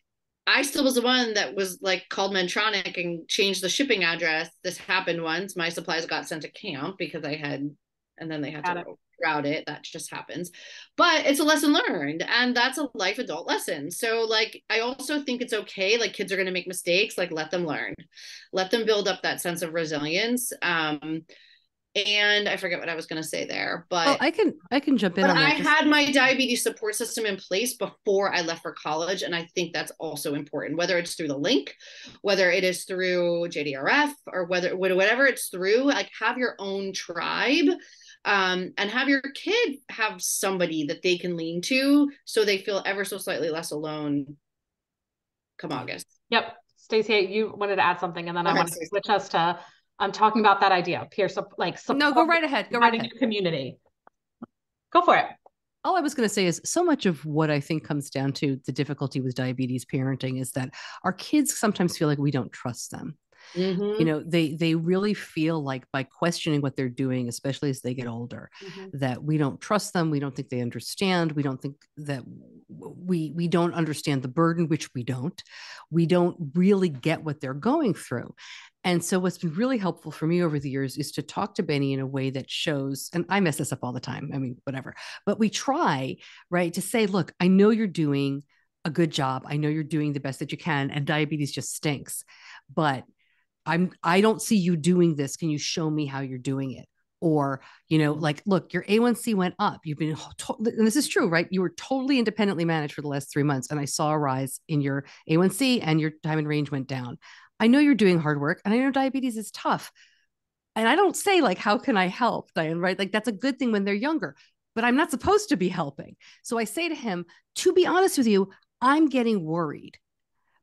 I still was the one that was like called Medtronic and changed the shipping address. This happened once. My supplies got sent to camp because and then they had to route it. That just happens. But it's a lesson learned, and that's a life adult lesson. So like, I also think it's okay. Like, kids are going to make mistakes. Like, let them learn, let them build up that sense of resilience. And I forget what I was going to say there, but I can jump in on that. I had my diabetes support system in place before I left for college. And I think that's also important, whether it's through the link, whether it is through JDRF, or whatever it's through, like, have your own tribe, and have your kid have somebody that they can lean to so they feel ever so slightly less alone come August. Yep. Stacey, you wanted to add something, and then I want to switch us to talking about that idea, peer support. No, go right ahead. Go right ahead. Community. Go for it. All I was going to say is, so much of what I think comes down to the difficulty with diabetes parenting is that our kids sometimes feel like we don't trust them. Mm-hmm. They really feel like, by questioning what they're doing, especially as they get older, that we don't trust them. We don't think they understand. We don't think that we don't understand the burden, which we don't. We don't really get what they're going through. And so what's been really helpful for me over the years is to talk to Benny in a way that shows, and I mess this up all the time. I mean, whatever, but we try, right, to say, look, I know you're doing a good job. I know you're doing the best that you can, and diabetes just stinks, but I don't see you doing this. Can you show me how you're doing it? Or, like, look, your A1C went up. You've been, and this is true, right? You were totally independently managed for the last 3 months. And I saw a rise in your A1C, and your time in range went down. I know you're doing hard work, and I know diabetes is tough. And I don't say, like, how can I help, Diane, right? Like, that's a good thing when they're younger, but I'm not supposed to be helping. So I say to him, to be honest with you, I'm getting worried,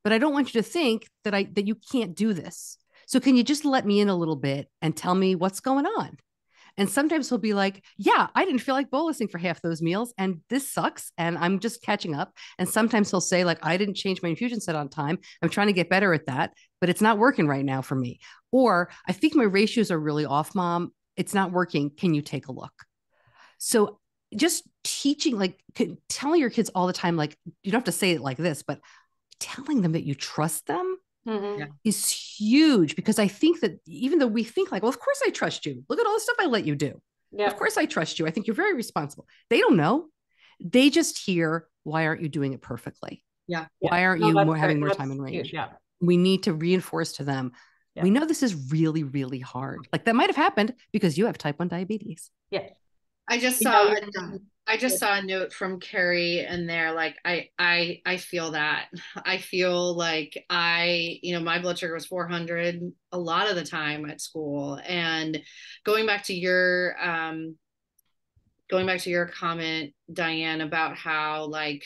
but I don't want you to think that you can't do this. So can you just let me in a little bit and tell me what's going on? And sometimes he'll be like, yeah, I didn't feel like bolusing for half those meals, and this sucks, and I'm just catching up. And sometimes he'll say, like, I didn't change my infusion set on time. I'm trying to get better at that, but it's not working right now for me. Or, I think my ratios are really off, Mom. It's not working. Can you take a look? So just teaching, like, telling your kids all the time, like, you don't have to say it like this, but telling them that you trust them is huge, because I think that even though we think, like, well, of course I trust you. Look at all the stuff I let you do. Of course I trust you. I think you're very responsible. They don't know. They just hear, why aren't you doing it perfectly? Why aren't you having more time in range? We need to reinforce to them, we know this is really, really hard. Like, that might have happened because you have type 1 diabetes. I just saw a note from Carrie in there. Like, I feel that. I feel like my blood sugar was 400 a lot of the time at school. And going back to your comment, Diane, about how, like,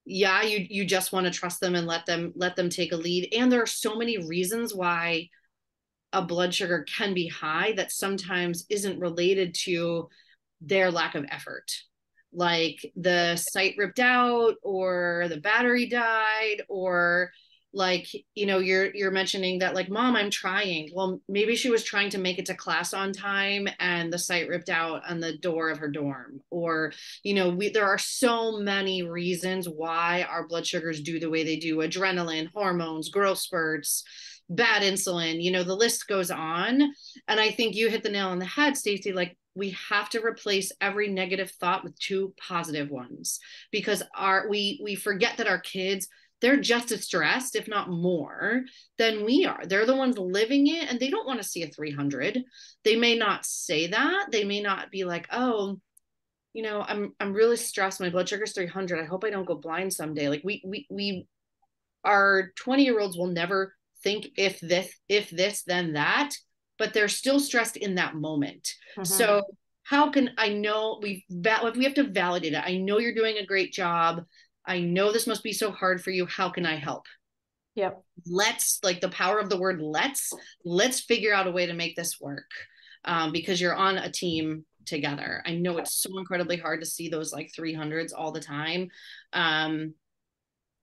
yeah, you just want to trust them and let them take a lead. And there are so many reasons why a blood sugar can be high that sometimes isn't related to their lack of effort, like the site ripped out, or the battery died, or, like, you're mentioning that, like, Mom, I'm trying. Well, maybe she was trying to make it to class on time, and the site ripped out on the door of her dorm. Or, there are so many reasons why our blood sugars do the way they do: adrenaline, hormones, growth spurts, bad insulin, the list goes on. And I think you hit the nail on the head, Stacey. Like, we have to replace every negative thought with 2 positive ones, because we forget that our kids, they're just as stressed, if not more, than we are. They're the ones living it, and they don't want to see a 300. They may not say that. They may not be like, oh, I'm really stressed. My blood sugar's 300. I hope I don't go blind someday. Like, we our 20-year-olds will never think if this, then that, but they're still stressed in that moment. So how can I know we have to validate it. I know you're doing a great job. I know this must be so hard for you. How can I help? Yep. Let's, like the power of the word let's figure out a way to make this work, because you're on a team together. I know it's so incredibly hard to see those like 300s all the time. And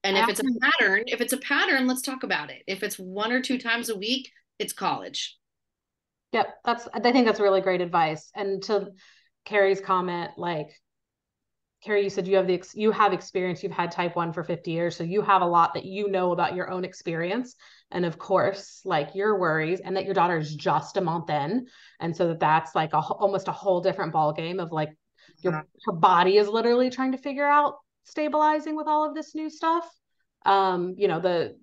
if it's a pattern, let's talk about it. If it's 1 or 2 times a week, it's college. Yep. I think that's really great advice. And to Carrie's comment, like, Carrie, you said you have experience. You've had type 1 for 50 years. So you have a lot that you know about your own experience. And of course, like your worries, and that your daughter is just a month in. And so that's like almost a whole different ball game of like her body is literally trying to figure out stabilizing with all of this new stuff. The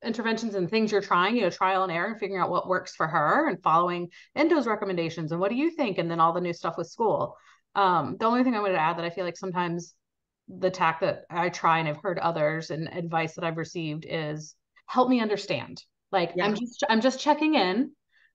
interventions and things you're trying, trial and error and figuring out what works for her and following Endo's recommendations. And what do you think? And then all the new stuff with school. The only thing I wanted to add that I feel like sometimes the tack that I try and I've heard others and advice that I've received is help me understand. Like Yeah. I'm just checking in.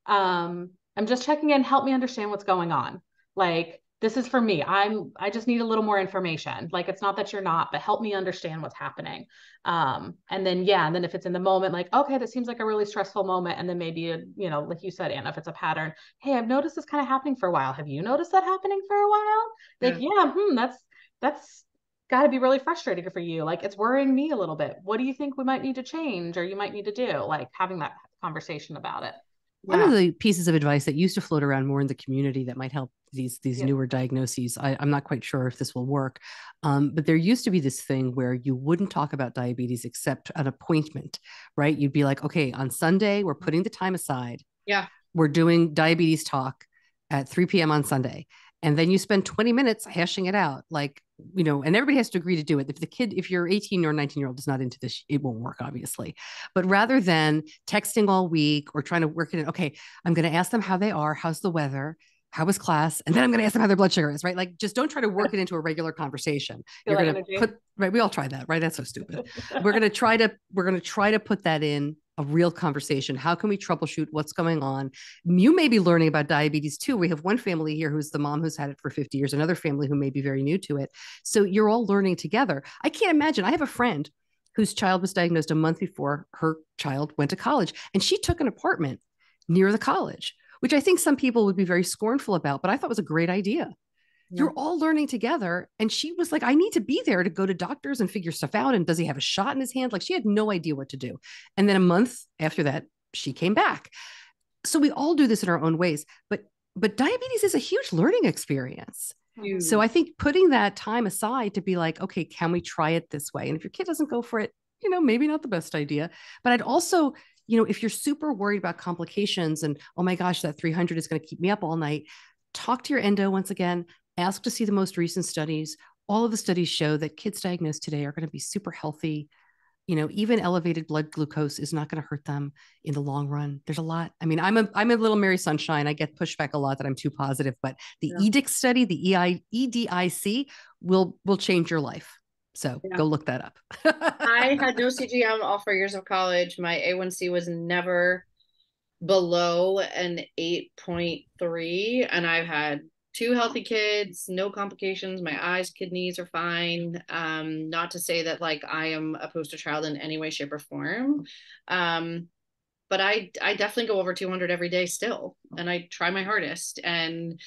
I'm just checking in, help me understand what's going on. Like this is for me. I just need a little more information. Like it's not that you're not, but help me understand what's happening. And then if it's in the moment, like, okay, that seems like a really stressful moment. And then maybe, like you said, Anna, if it's a pattern, hey, I've noticed this kind of happening for a while. Have you noticed that happening for a while? Like, that's got to be really frustrating for you. Like, it's worrying me a little bit. What do you think we might need to change or you might need to do? Like having that conversation about it. One of the pieces of advice that used to float around more in the community that might help these newer diagnoses, I'm not quite sure if this will work, but there used to be this thing where you wouldn't talk about diabetes except an appointment, right? You'd be like, okay, on Sunday, we're putting the time aside. Yeah. We're doing diabetes talk at 3 p.m. on Sunday. And then you spend 20 minutes hashing it out. Like, and everybody has to agree to do it. If your 18 or 19-year-old is not into this, it won't work, obviously. But rather than texting all week or trying to work it in, okay, I'm going to ask them how they are. How's the weather? How was class? And then I'm going to ask them how their blood sugar is, right? Like, just don't try to work it into a regular conversation. You're going to put, right? We all try that, right? That's so stupid. We're going to try to put that in a real conversation. How can we troubleshoot what's going on? You may be learning about diabetes too. We have one family here who's the mom who's had it for 50 years, another family who may be very new to it. So you're all learning together. I can't imagine. I have a friend whose child was diagnosed a month before her child went to college, and she took an apartment near the college, which I think some people would be very scornful about, but I thought was a great idea. You're all learning together. And she was like, I need to be there to go to doctors and figure stuff out. And does he have a shot in his hand? Like she had no idea what to do. And then a month after that, she came back. So we all do this in our own ways, but diabetes is a huge learning experience. Huge. So I think putting that time aside to be like, okay, can we try it this way? And if your kid doesn't go for it, maybe not the best idea. But I'd also, if you're super worried about complications and, oh my gosh, that 300 is going to keep me up all night, talk to your endo once again. Ask to see the most recent studies. All of the studies show that kids diagnosed today are going to be super healthy. Even elevated blood glucose is not going to hurt them in the long run. There's a lot. I mean, I'm a little Mary Sunshine. I get pushback a lot that I'm too positive, but the EDIC study, the EDIC will change your life. So go look that up. I had no CGM all 4 years of college. My A1C was never below an 8.3, and I've had 2 healthy kids, no complications. My eyes, kidneys are fine. Not to say that like I am a poster child in any way, shape, or form. But I definitely go over 200 every day still, and I try my hardest. And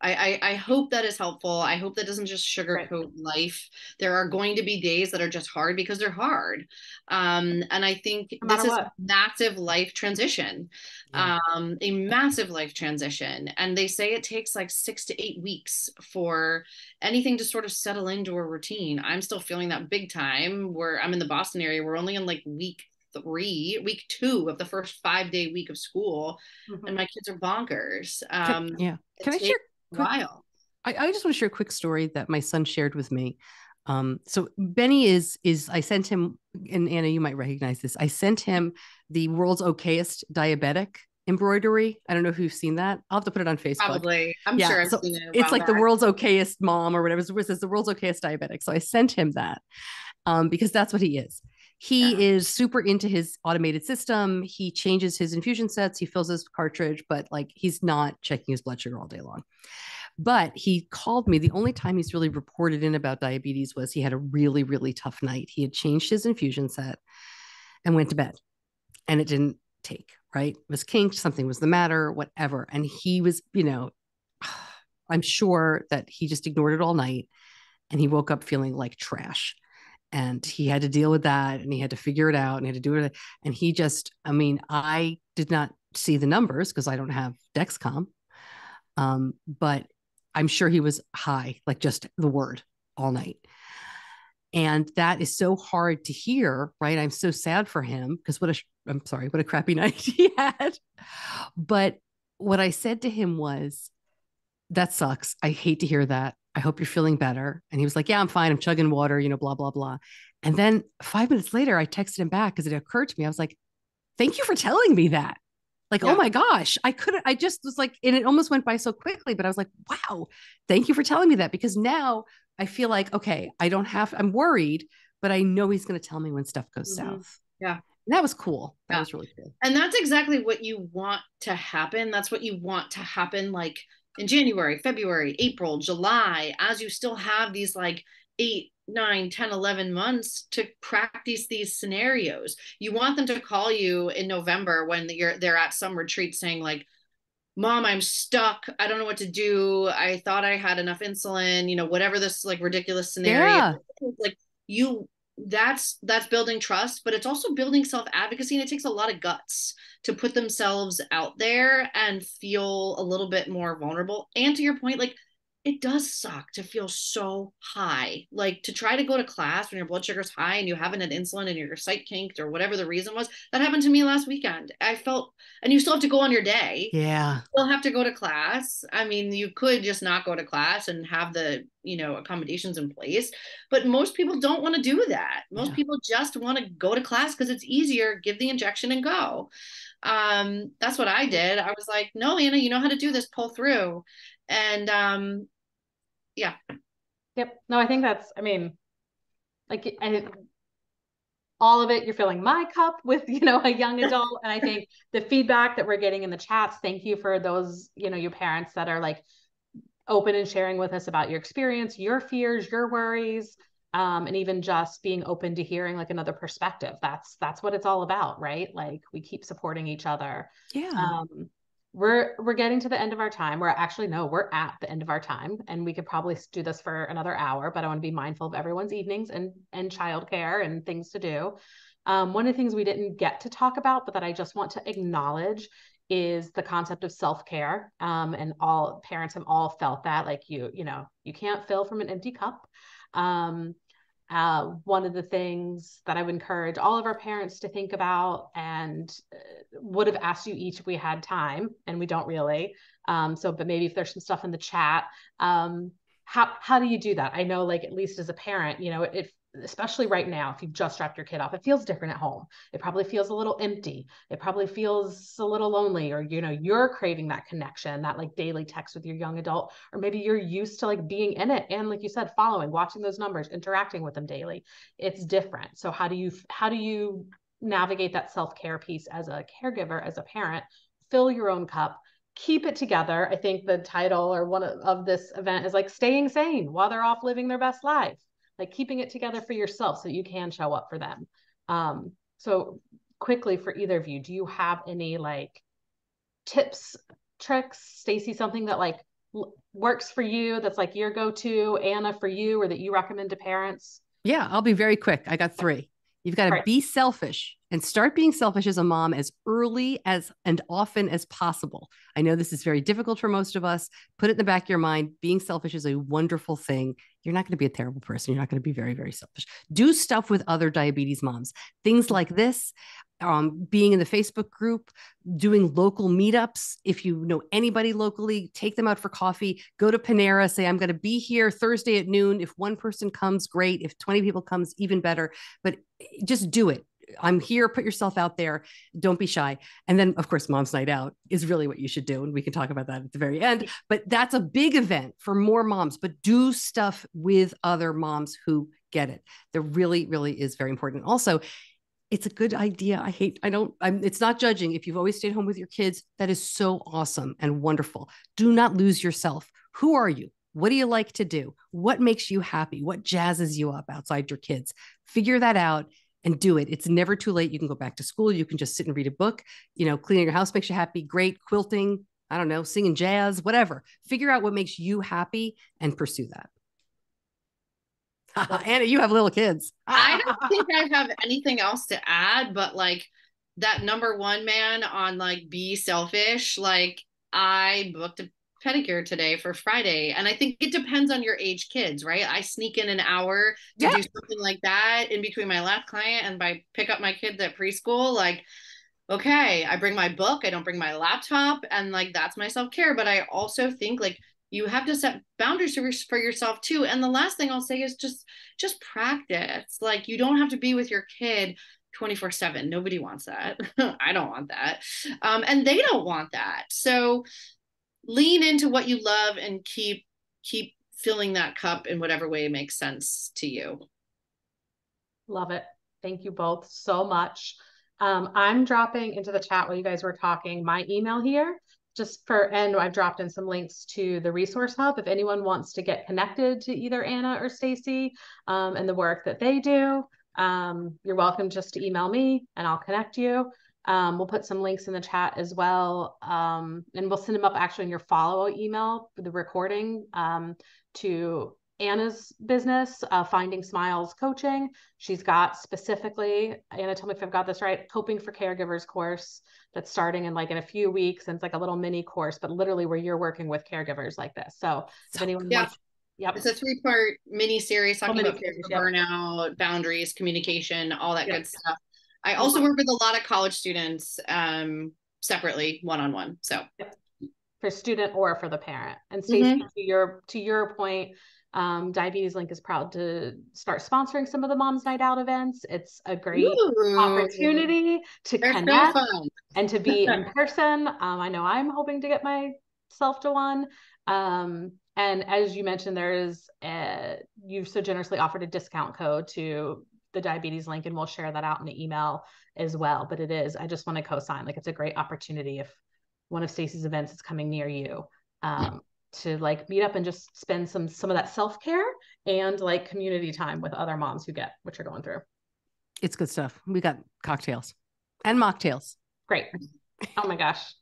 I hope that is helpful. I hope that doesn't just sugarcoat life. There are going to be days that are just hard because they're hard. And I think this is a massive life transition, a massive life transition. And they say it takes like 6 to 8 weeks for anything to sort of settle into a routine. I'm still feeling that big time where I'm in the Boston area. We're only in like week 2 of the first 5-day week of school. And my kids are bonkers. Can I share while I just want to share a quick story that my son shared with me. So Benny is I sent him, and Anna, you might recognize this. I sent him the world's okayest diabetic embroidery. I don't know if you've seen that. I'll have to put it on Facebook. Probably. I'm sure I've seen it. It's like the world's okayest mom or whatever. It says the world's okayest diabetic. So I sent him that because that's what he is. He is super into his automated system. He changes his infusion sets. He fills his cartridge, but like he's not checking his blood sugar all day long. But he called me. The only time he's really reported in about diabetes was he had a really, really tough night. He had changed his infusion set and went to bed, and it didn't take, right? It was kinked, something was the matter, whatever. And he was, I'm sure that he just ignored it all night, and he woke up feeling like trash. And he had to deal with that, and he had to figure it out, and he had to do it. And he just, I mean, I did not see the numbers because I don't have Dexcom. But I'm sure he was high, like just the word, all night. And that is so hard to hear, right? I'm so sad for him because I'm sorry, what a crappy night he had. But what I said to him was, that sucks. I hate to hear that. I hope you're feeling better. And he was like, yeah, I'm fine. I'm chugging water, blah, blah, blah. And then 5 minutes later, I texted him back because it occurred to me. I was like, thank you for telling me that. Like, yeah. Oh my gosh, I just was like, and it almost went by so quickly, but I was like, wow, thank you for telling me that, because now I feel like, okay, I'm worried, but I know he's going to tell me when stuff goes south. Yeah. And that was cool. That was really cool. And that's exactly what you want to happen. That's what you want to happen, like in January, February, April, July, as you still have these like 8, 9, 10, 11 months to practice these scenarios. You want them to call you in November when they're at some retreat saying like, Mom, I'm stuck. I don't know what to do. I thought I had enough insulin, whatever this like ridiculous scenario. Yeah. Like that's building trust, but it's also building self-advocacy, and it takes a lot of guts to put themselves out there and feel a little bit more vulnerable. And to your point, like, it does suck to feel so high, like to try to go to class when your blood sugar's high and you haven't had insulin and your site kinked or whatever the reason was. That happened to me last weekend. I felt, and you still have to go on your day. Yeah. You still have to go to class. I mean, you could just not go to class and have the, accommodations in place, but most people don't want to do that. Most people just want to go to class because it's easier, give the injection and go. That's what I did. I was like, no, Anna, you know how to do this, pull through. And yeah. Yep. No, I think that's, like all of it, you're filling my cup with, a young adult. And I think the feedback that we're getting in the chats, thank you for those, your parents that are like open and sharing with us about your experience, your fears, your worries, and even just being open to hearing like another perspective. That's what it's all about, right? Like we keep supporting each other. Yeah. We're getting to the end of our time. We're at the end of our time, and we could probably do this for another hour, but I want to be mindful of everyone's evenings and childcare and things to do. One of the things we didn't get to talk about, but that I just want to acknowledge, is the concept of self-care. And all parents have all felt that, like you can't fill from an empty cup. One of the things that I would encourage all of our parents to think about, and would have asked you each if we had time, and we don't really. But maybe if there's some stuff in the chat, how do you do that? I know, like, at least as a parent, especially right now, if you've just dropped your kid off, it feels different at home. It probably feels a little empty. It probably feels a little lonely, or, you're craving that connection, that like daily text with your young adult, or maybe you're used to like being in it. And like you said, watching those numbers, interacting with them daily. It's different. So how do you navigate that self-care piece as a caregiver, as a parent, fill your own cup, keep it together? I think the title or one of this event is like staying sane while they're off living their best life. Like keeping it together for yourself so you can show up for them. So quickly, for either of you, do you have any like tips, tricks? Stacy, something that like works for you, that's like your go-to, Anna, for you, or that you recommend to parents? Yeah, I'll be very quick. I got 3. You've got to be selfish, and start being selfish as a mom as early as and often as possible. I know this is very difficult for most of us. Put it in the back of your mind. Being selfish is a wonderful thing. You're not going to be a terrible person. You're not going to be very, very selfish. Do stuff with other diabetes moms. Things like this, being in the Facebook group, doing local meetups. If you know anybody locally, take them out for coffee. Go to Panera, say, I'm going to be here Thursday at noon. If one person comes, great. If 20 people comes, even better. But just do it. I'm here. Put yourself out there. Don't be shy. And then, of course, Mom's Night Out is really what you should do. And we can talk about that at the very end. But that's a big event for more moms. But do stuff with other moms who get it. There really, really is very important. Also, It's a good idea. It's not judging. If you've always stayed home with your kids, that is so awesome and wonderful. Do not lose yourself. Who are you? What do you like to do? What makes you happy? What jazzes you up outside your kids? Figure that out and do it. It's never too late. You can go back to school. You can just sit and read a book. Cleaning your house makes you happy. Great. Quilting, I don't know, singing jazz, whatever. Figure out what makes you happy and pursue that. Anna, you have little kids. I don't think I have anything else to add, but like that number one man on like be selfish. Like I booked a pedicure today for Friday, and I think it depends on your age kids, right? I sneak in an hour to do something like that in between my last client and by pick up my kids at preschool. Like, okay, I bring my book, I don't bring my laptop, and like that's my self-care. But I also think like you have to set boundaries for yourself too. And the last thing I'll say is just practice. Like you don't have to be with your kid 24/7. Nobody wants that. I don't want that. And they don't want that. So lean into what you love and keep filling that cup in whatever way makes sense to you. Love it. Thank you both so much. I'm dropping into the chat while you guys were talking my email here, and I've dropped in some links to the resource hub. If anyone wants to get connected to either Anna or Stacy and the work that they do, you're welcome just to email me and I'll connect you. We'll put some links in the chat as well. And we'll send them up actually in your follow email for the recording to Anna's business, Finding Smiles Coaching. She's got specifically, Anna, tell me if I've got this right, Coping for Caregivers course that's starting in a few weeks. And it's like a little mini course, but literally where you're working with caregivers like this. So if anyone wants, it's a 3-part mini series talking about caregiver burnout, boundaries, communication, all that good stuff. I also work with a lot of college students separately, one-on-one. So for student or for the parent. And Stacey, to your point, Diabetes Link is proud to start sponsoring some of the Moms Night Out events. It's a great opportunity to connect and to be in person. I know I'm hoping to get myself to one. And as you mentioned, you've so generously offered a discount code to the Diabetes Link, and we'll share that out in the email as well. But I just want to co-sign, it's a great opportunity if one of Stacey's events is coming near you, to meet up and just spend some of that self-care and community time with other moms who get what you're going through. It's good stuff. We got cocktails and mocktails. Great. Oh my gosh.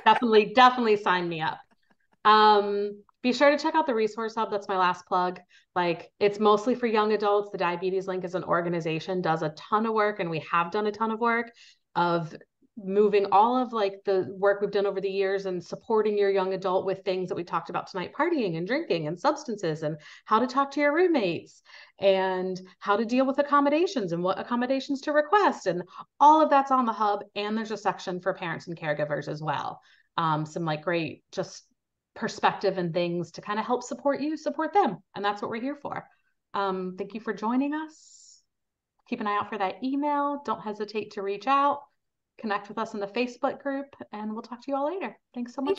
Definitely sign me up. Be sure to check out the resource hub. That's my last plug. It's mostly for young adults. The Diabetes Link as an organization does a ton of work, and we have done a ton of work of moving all of the work we've done over the years and supporting your young adult with things that we talked about tonight, partying and drinking and substances, and how to talk to your roommates and how to deal with accommodations and what accommodations to request. And all of that's on the hub. And there's a section for parents and caregivers as well. Some great just perspective and things to kind of help support them. And that's what we're here for. Thank you for joining us. Keep an eye out for that email. Don't hesitate to reach out. Connect with us in the Facebook group, and we'll talk to you all later. Thanks so much.